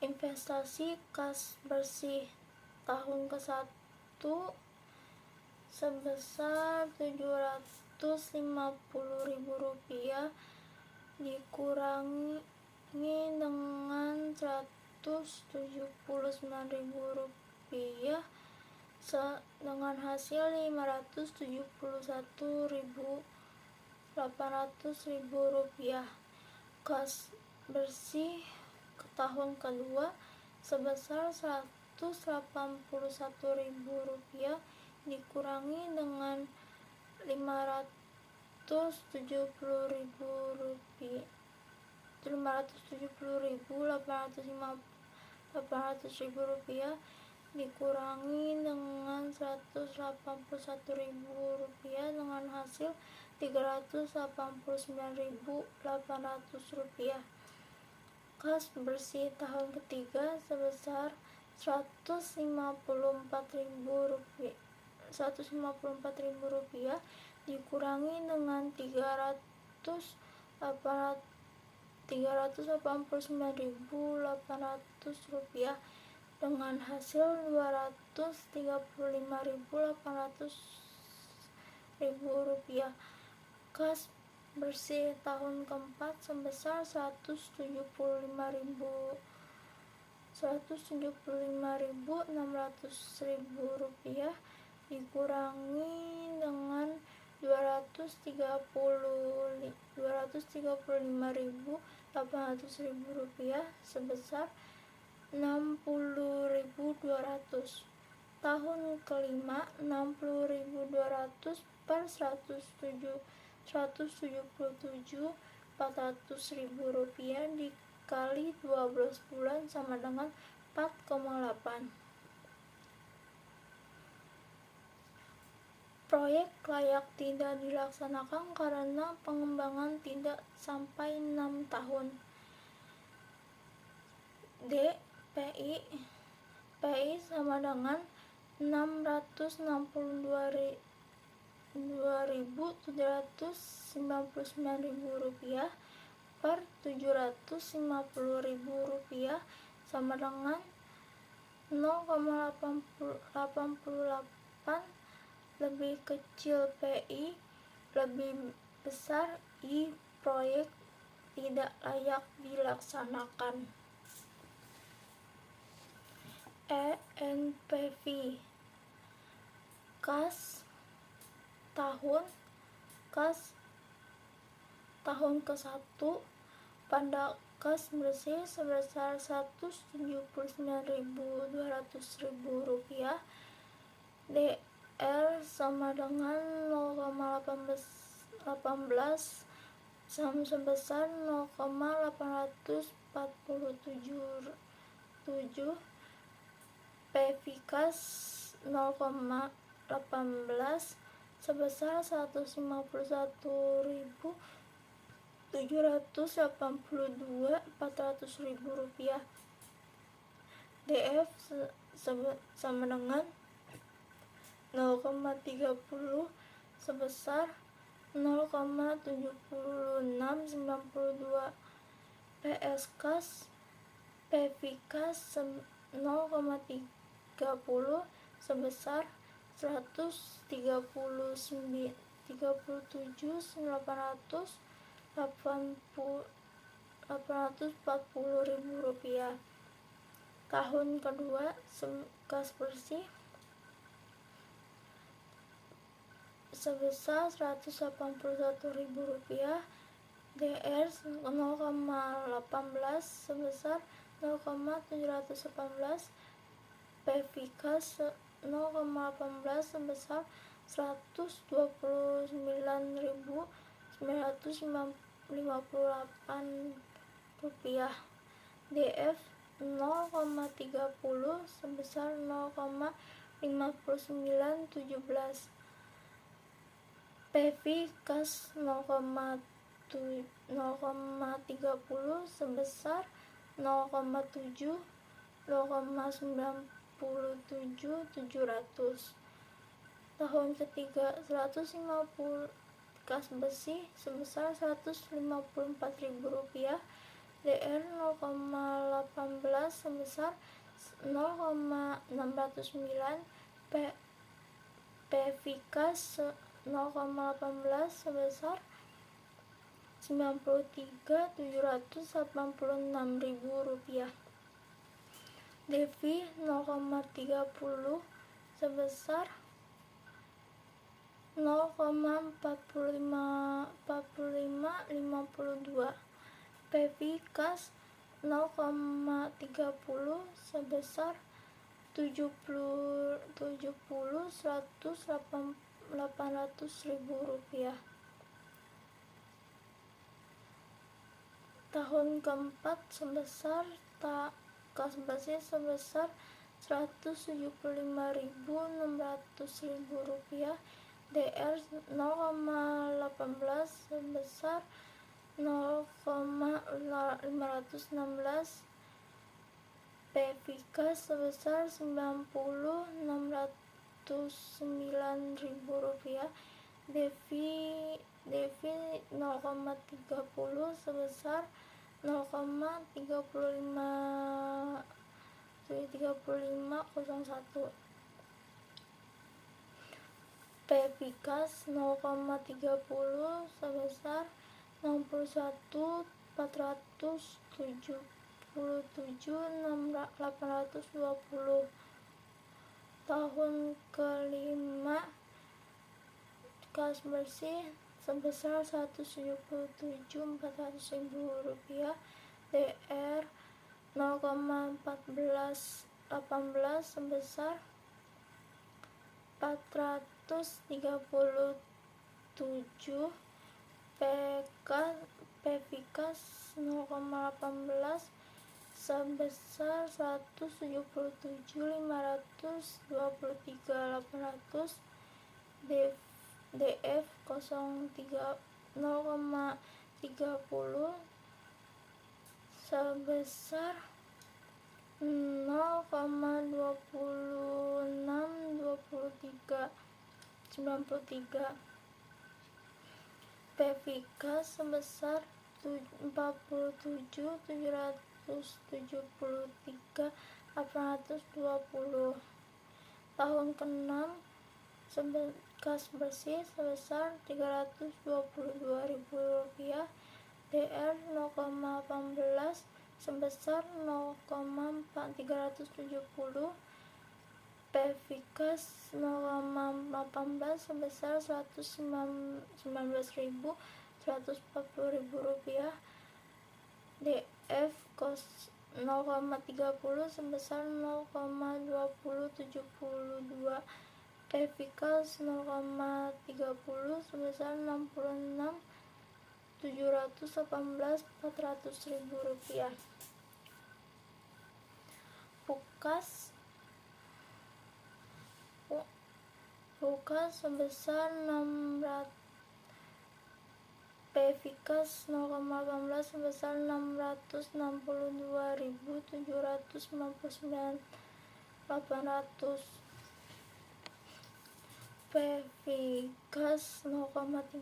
investasi kas bersih tahun ke-1 sebesar Rp750.000 dikurangi dengan Rp179.000 dengan hasil Rp571.800. Kas bersih tahun kedua sebesar Rp181.000 dikurangi dengan Rp570.800 dikurangi dengan Rp181.000 dengan hasil Rp389.800. Kas bersih tahun ketiga sebesar Rp154.000 dikurangi dengan Rp389.800 dengan hasil Rp235.800. Kas bersih tahun keempat sebesar Rp175.600 dikurangi dengan Rp235.800 sebesar Rp60.200. Tahun kelima Rp60.200 per Rp177.400 dikali 12 bulan sama dengan 4,8. Proyek layak tidak dilaksanakan karena pengembangan tidak sampai 6 tahun. D. PI sama dengan 662.799.000 rupiah per 750.000 rupiah sama dengan 0,88. Lebih kecil PI, lebih besar I. Proyek tidak layak dilaksanakan. NPV kas tahun ke-1 pada kas bersih sebesar 179.200.000 rupiah. DR sama dengan 0,18 sebesar 0,847. PV kas 0,18 sebesar 151.782.400.000 rupiah. DF sama dengan 0,30 sebesar 0,7692. PS kas PV kas 0,30 sebesar 137.840.000 rupiah. Tahun kedua kas bersih sebesar 181.000 rupiah. DR 0,18 sebesar 0,718. PV kas 0,18 sebesar 129.958 rupiah. DF 0,30 sebesar 0,5917. PV kas 0,30 sebesar 0,7 0,97.700. Tahun ketiga 150 kas besi sebesar 154.000 rupiah. DR 0,18 sebesar 0,609. PV kas 0,18 sebesar 93.786.000 rupiah. DV 0,30 sebesar 0,4552. PV kas 0,30 sebesar 800.000 rupiah. Tahun keempat sebesar kas besi sebesar 175.600.000 rupiah. DR 0,18 sebesar 0,516. PV kas sebesar 90.609.000 rupiah. DV 0,30 sebesar 0,3501. PV kas 0,30 sebesar 61.477.820. Tahun kelima kas bersih sebesar 177.400.000 rupiah. DR 0,18 sebesar 437. PV kas 0,18 sebesar 177.523.800. DF 0,30 sebesar 0,2693 PVK sebesar 47.773.820. Tahun ke-6 kas bersih sebesar Rp322.000. DR 0,18 sebesar 0,370. PVKAS 0,18 sebesar Rp119.140.000. DF kos 0,30 sebesar 0,2072. PVKAS 0,30 sebesar Rp66.718.400.000. PVKAS sebesar 600. PVKAS 0,18 sebesar Rp662.799.800. PVKAS 0,30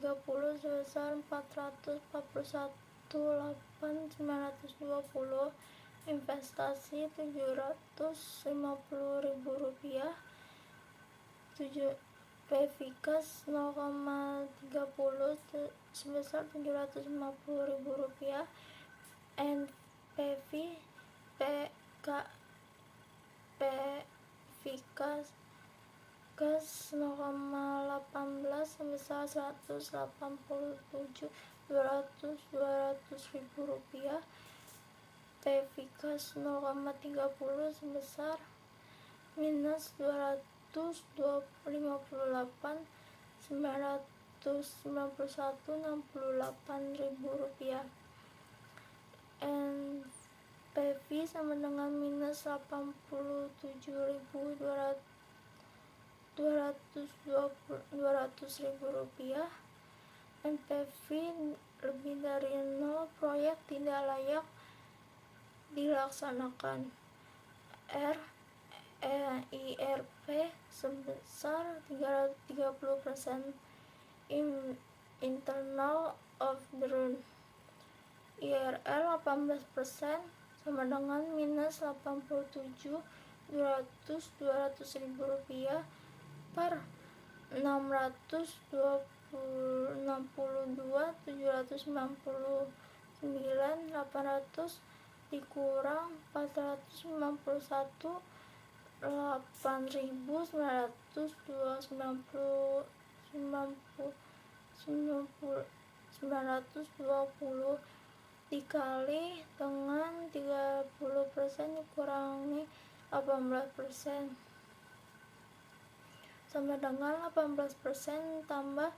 sebesar Rp441.920. Investasi Rp750.000. PVKAS 0,30 sebesar Rp750.000. NPV PVKAS 0,18 sebesar Rp187.200.000. PVKAS 0,30 sebesar minus Rp258.991.68.000. NPV sama dengan minus Rp87.200.000. NPV lebih dari 0, proyek tidak layak dilaksanakan. IRP sebesar 30%. Internal of the run. IRL 18% sama dengan minus Rp87.200.000 per 662.799.800 dikurang 448.890.920 dikali dengan 30% dikurangi 18% sama dengan 18% tambah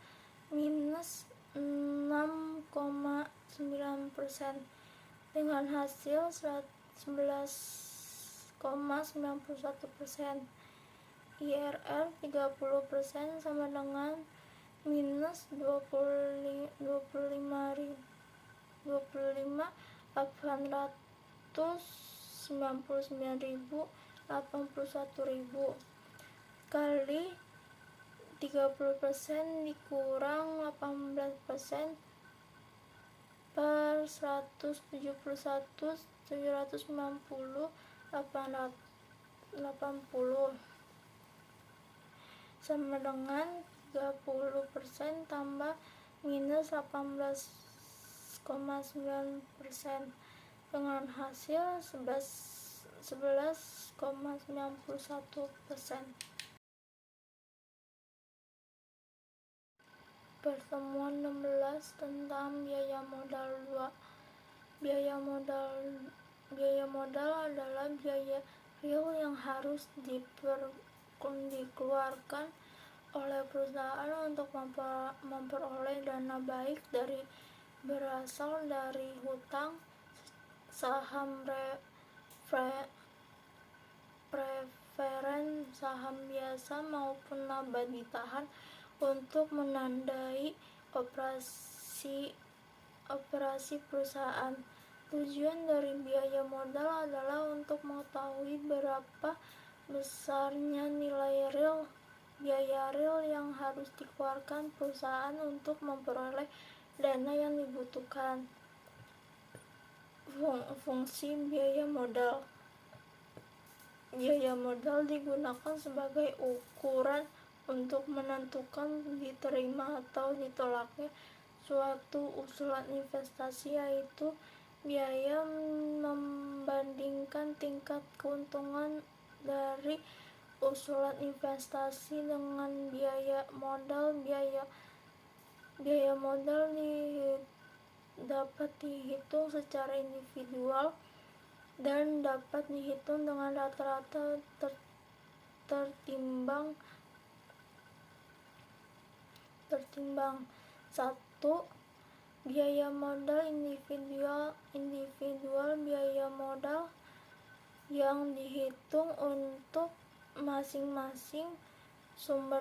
minus 6,9% dengan hasil 11,91%. IRR 30% sama dengan minus 25.899.081.000 kali 30% dikurang 18% per 171.790.880 sama dengan 30% tambah minus 18,9% dengan hasil 11,91%. Pertemuan 16 tentang biaya modal 2. Biaya modal adalah biaya real yang harus dikeluarkan oleh perusahaan untuk memperoleh dana, baik berasal dari hutang, saham preferen, saham biasa maupun laba ditahan untuk menandai operasi perusahaan. Tujuan dari biaya modal adalah untuk mengetahui berapa besarnya nilai real biaya real yang harus dikeluarkan perusahaan untuk memperoleh dana yang dibutuhkan. Fungsi biaya modal. Biaya modal digunakan sebagai ukuran untuk menentukan diterima atau ditolaknya suatu usulan investasi, yaitu biaya membandingkan tingkat keuntungan dari usulan investasi dengan biaya modal. Biaya modal dapat dihitung secara individual dan dapat dihitung dengan rata-rata tertimbang. 1. Biaya modal individual. Biaya modal yang dihitung untuk masing-masing sumber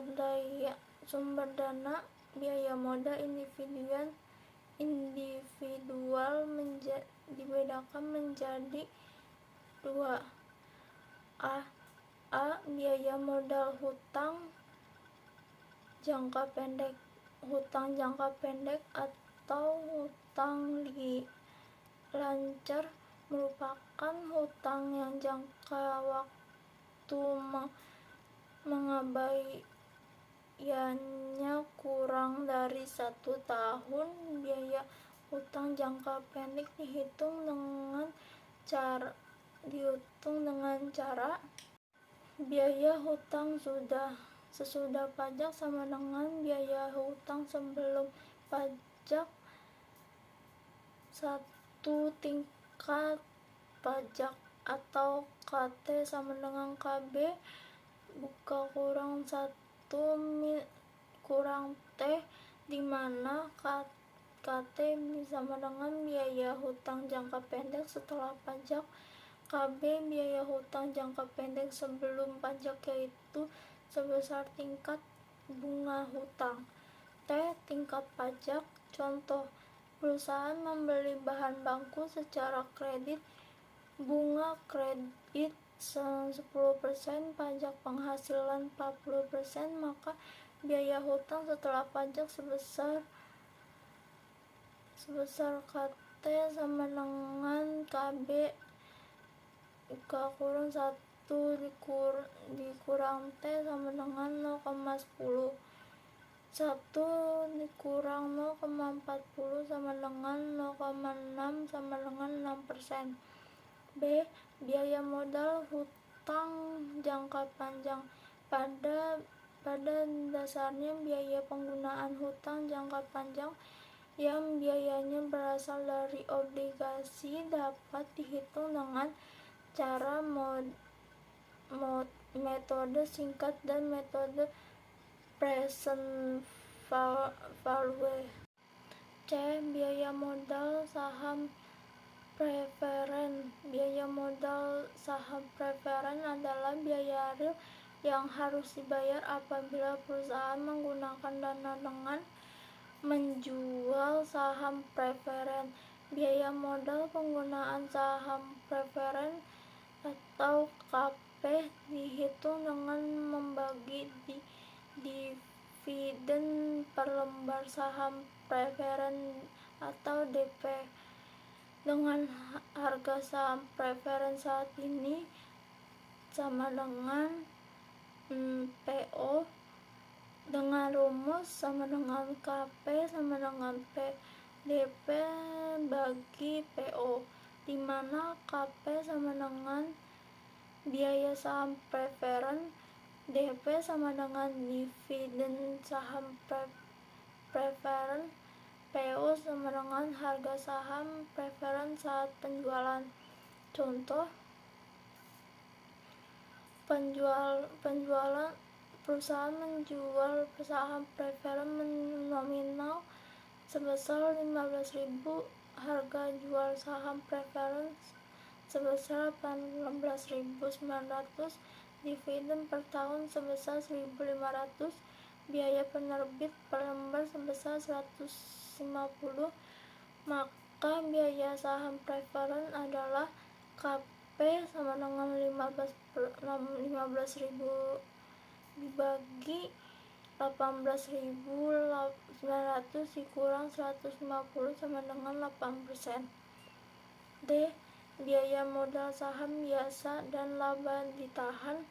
dana. Biaya modal individual dibedakan menjadi 2. A. Biaya modal hutang jangka pendek. Hutang jangka pendek atau hutang lancar merupakan hutang yang jangka waktu mengabaikannya kurang dari 1 tahun. Biaya hutang jangka pendek dihitung dengan cara biaya hutang sesudah pajak sama dengan biaya hutang sebelum pajak 1 tingkat pajak, atau KT sama dengan KB (1 T), di mana KT sama dengan biaya hutang jangka pendek setelah pajak, KB biaya hutang jangka pendek sebelum pajak, yaitu sebesar tingkat bunga hutang. T. Tingkat pajak. Contoh, perusahaan membeli bahan baku secara kredit, bunga kredit 10%, pajak penghasilan 40%, maka biaya hutang setelah pajak sebesar KT sama dengan KB dikurang T sama dengan 0,10. 1 dikurang 0,40 sama dengan 0,6 sama dengan 6%. B. Biaya modal hutang jangka panjang. Pada dasarnya biaya penggunaan hutang jangka panjang yang biayanya berasal dari obligasi dapat dihitung dengan cara metode singkat dan metode present value. C. Biaya modal saham preferen. Biaya modal saham preferen adalah biaya real yang harus dibayar apabila perusahaan menggunakan dana dengan menjual saham preferen. Biaya modal penggunaan saham preferen atau KP dihitung dengan membagi dividen per lembar saham preferen atau DP dengan harga saham preferen saat ini sama dengan PO dengan rumus sama dengan KP sama dengan DP bagi PO, di mana KP sama dengan biaya saham preferen, DP sama dengan dividen saham preferen, PO sama dengan harga saham preferen saat penjualan. Contoh, penjualan perusahaan menjual saham preferen nominal sebesar 15.000, harga jual saham preferen sebesar 18.900, dividen per tahun sebesar 1.500, biaya penerbit per lembar sebesar 150, maka biaya saham preferen adalah KP sama dengan 15.000 dibagi 18.900 dikurang 150 sama dengan 8%. D. Biaya modal saham biasa dan laba ditahan.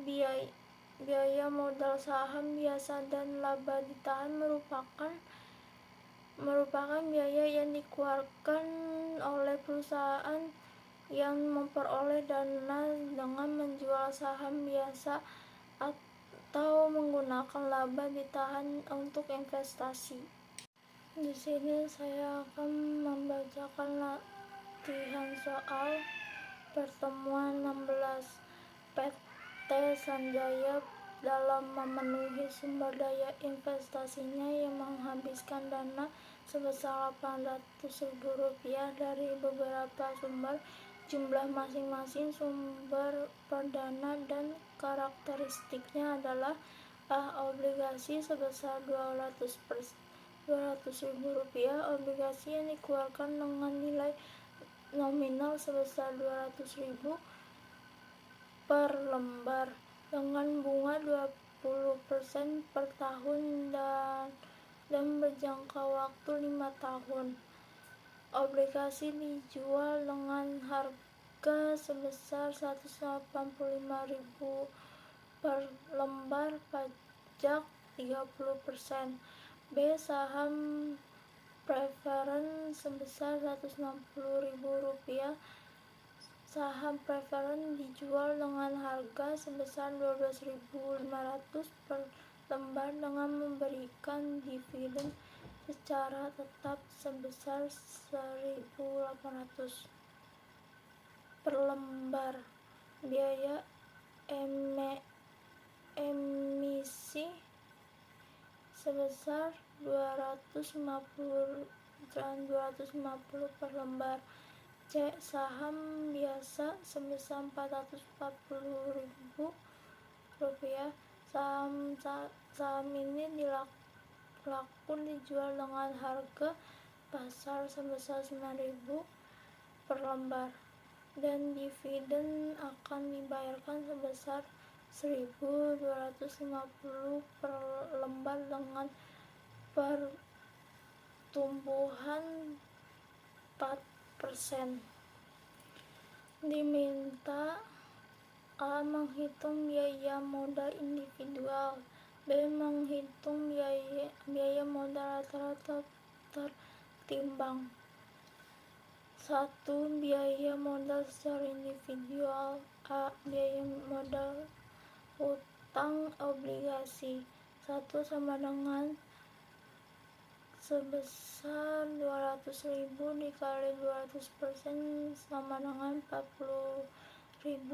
Biaya modal saham biasa dan laba ditahan merupakan biaya yang dikeluarkan oleh perusahaan yang memperoleh dana dengan menjual saham biasa atau menggunakan laba ditahan untuk investasi. Di sini saya akan membacakan latihan soal pertemuan 16. PT Sanjaya dalam memenuhi sumber daya investasinya yang menghabiskan dana sebesar Rp800.000 dari beberapa sumber. Jumlah masing-masing sumber perdana dan karakteristiknya adalah: A. Obligasi sebesar Rp200.000. Obligasi yang dikeluarkan dengan nilai nominal sebesar Rp200.000 per lembar dengan bunga 20% per tahun dan berjangka waktu 5 tahun. Obligasi dijual dengan harga sebesar Rp185.000 per lembar, pajak 30%. B. Saham preferen sebesar Rp160.000. Saham preferen dijual dengan harga sebesar Rp12.500 per lembar dengan memberikan dividen secara tetap sebesar Rp1.800 per lembar. Biaya emisi sebesar Rp250 per lembar. C. Saham biasa sebesar Rp440.000. Saham ini laku dijual dengan harga pasar sebesar Rp9.000 per lembar dan dividen akan dibayarkan sebesar Rp1.250 per lembar dengan pertumbuhan 4%. Diminta: A. Menghitung biaya modal individual. B. Menghitung biaya modal rata-rata tertimbang. 1. Biaya modal secara individual. A. Biaya modal hutang obligasi 1 sama dengan sebesar Rp200.000 dikali 200% sama dengan Rp40.000.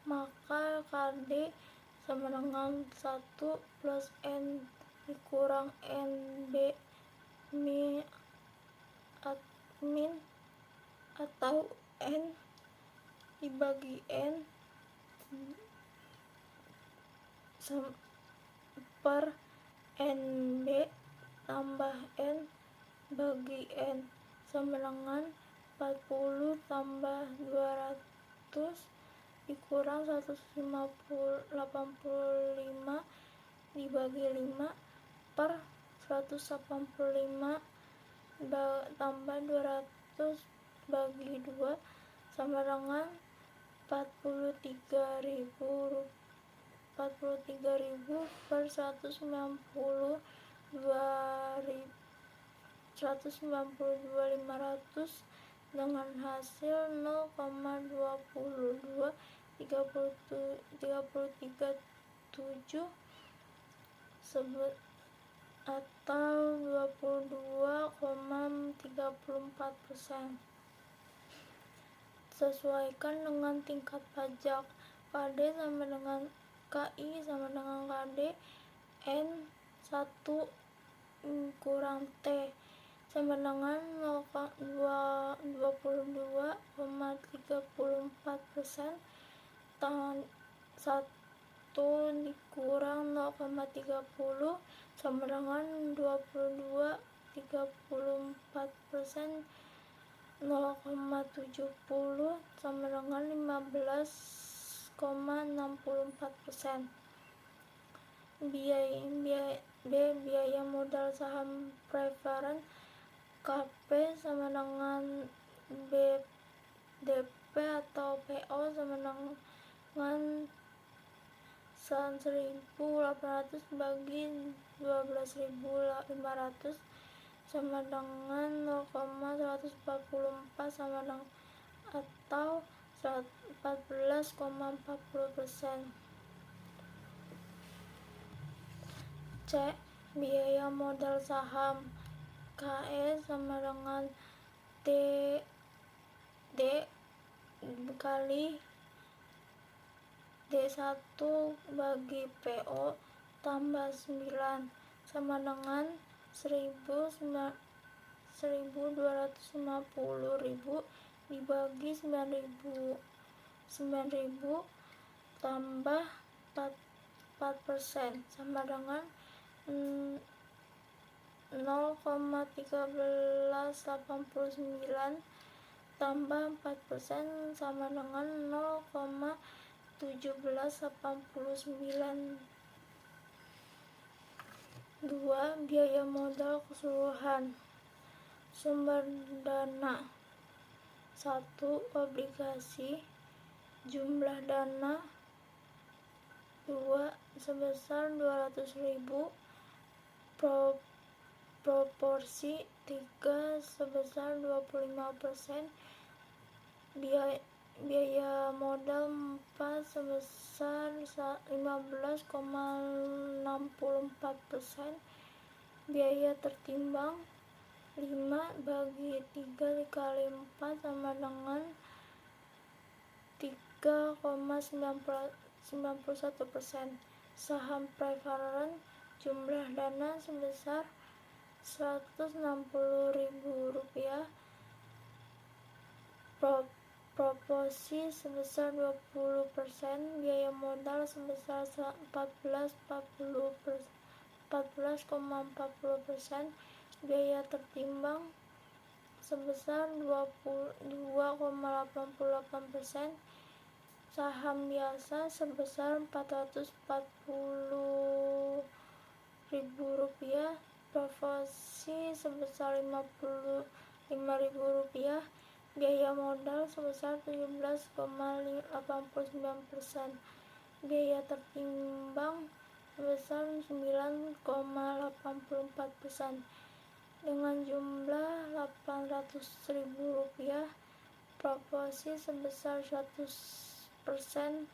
Maka KD sama dengan 1 plus N dikurang NB admin atau N dibagi N per NB tambah N bagi N sama dengan 40 tambah 200 dikurang 185 dibagi 5 per 185 tambah 200 bagi 2 sama dengan 43.000 per 192.500 dengan hasil 0,22337 atau 22,34%. Sesuaikan dengan tingkat pajak. KD sama dengan KI sama dengan KD N 1 kurang T sama dengan 22,34%. 1 dikurang 0,30 sama dengan 22 34%, 0,70 sama dengan 15,64%. Biaya modal saham preferen KP sama dengan BDP atau PO sama dengan 1.800 bagi 12.500 sama dengan 0,144 sama dengan atau 14,40%. C. Biaya modal saham KE sama dengan D kali D1 bagi PO tambah 9 sama dengan 1.250.000 dibagi 9.000 tambah 4% sama dengan 0,1389 tambah 4% sama dengan 0,1789. 2. Biaya modal keseluruhan. Sumber dana. 1. Obligasi. Jumlah dana 2 sebesar 200.000. Proporsi 3 sebesar 25%. Biaya modal 4 sebesar 15,64%. Biaya tertimbang 5 bagi 3 kali 4 sama dengan 3,91%. Saham preferen jumlah dana sebesar Rp160.000. Proporsi sebesar 20%. Biaya modal sebesar 14,40%. Biaya tertimbang sebesar 22,88%. Saham biasa sebesar Rp440.000. Proporsi sebesar Rp55.000. Biaya modal sebesar 17,89%. Biaya tertimbang sebesar 9,84%. Dengan jumlah Rp800.000. Proporsi sebesar 100%.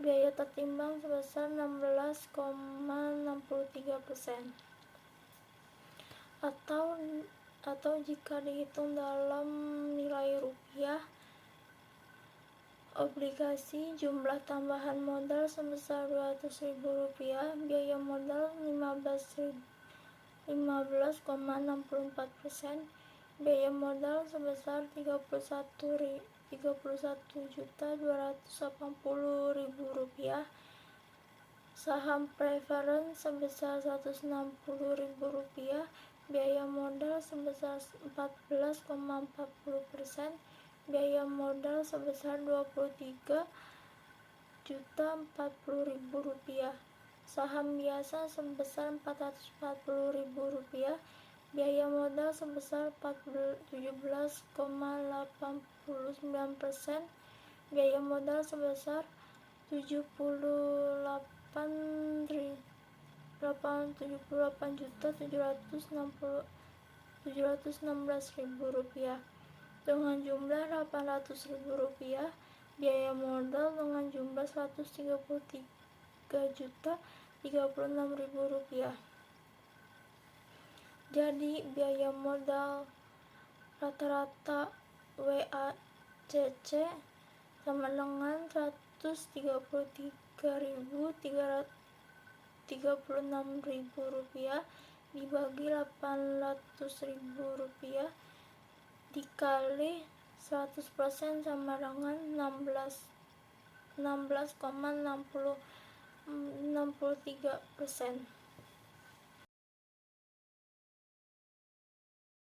Biaya tertimbang sebesar 16,63%. Atau jika dihitung dalam nilai rupiah, obligasi jumlah tambahan modal sebesar Rp200.000. Biaya modal 15,64%. Biaya modal sebesar Rp31.280.000. Saham preferen sebesar Rp160.000. Biaya modal sebesar 14,40%. Biaya modal sebesar Rp23.040.000. Saham biasa sebesar Rp440.000. Biaya modal sebesar 17,89%. Biaya modal sebesar Rp78.716.000 dengan jumlah Rp800.000. Biaya modal dengan jumlah Rp133.036.000. Jadi biaya modal rata-rata WACC sama dengan Rp133.036.000 dibagi Rp800.000 dikali 100% sama dengan 16,63%.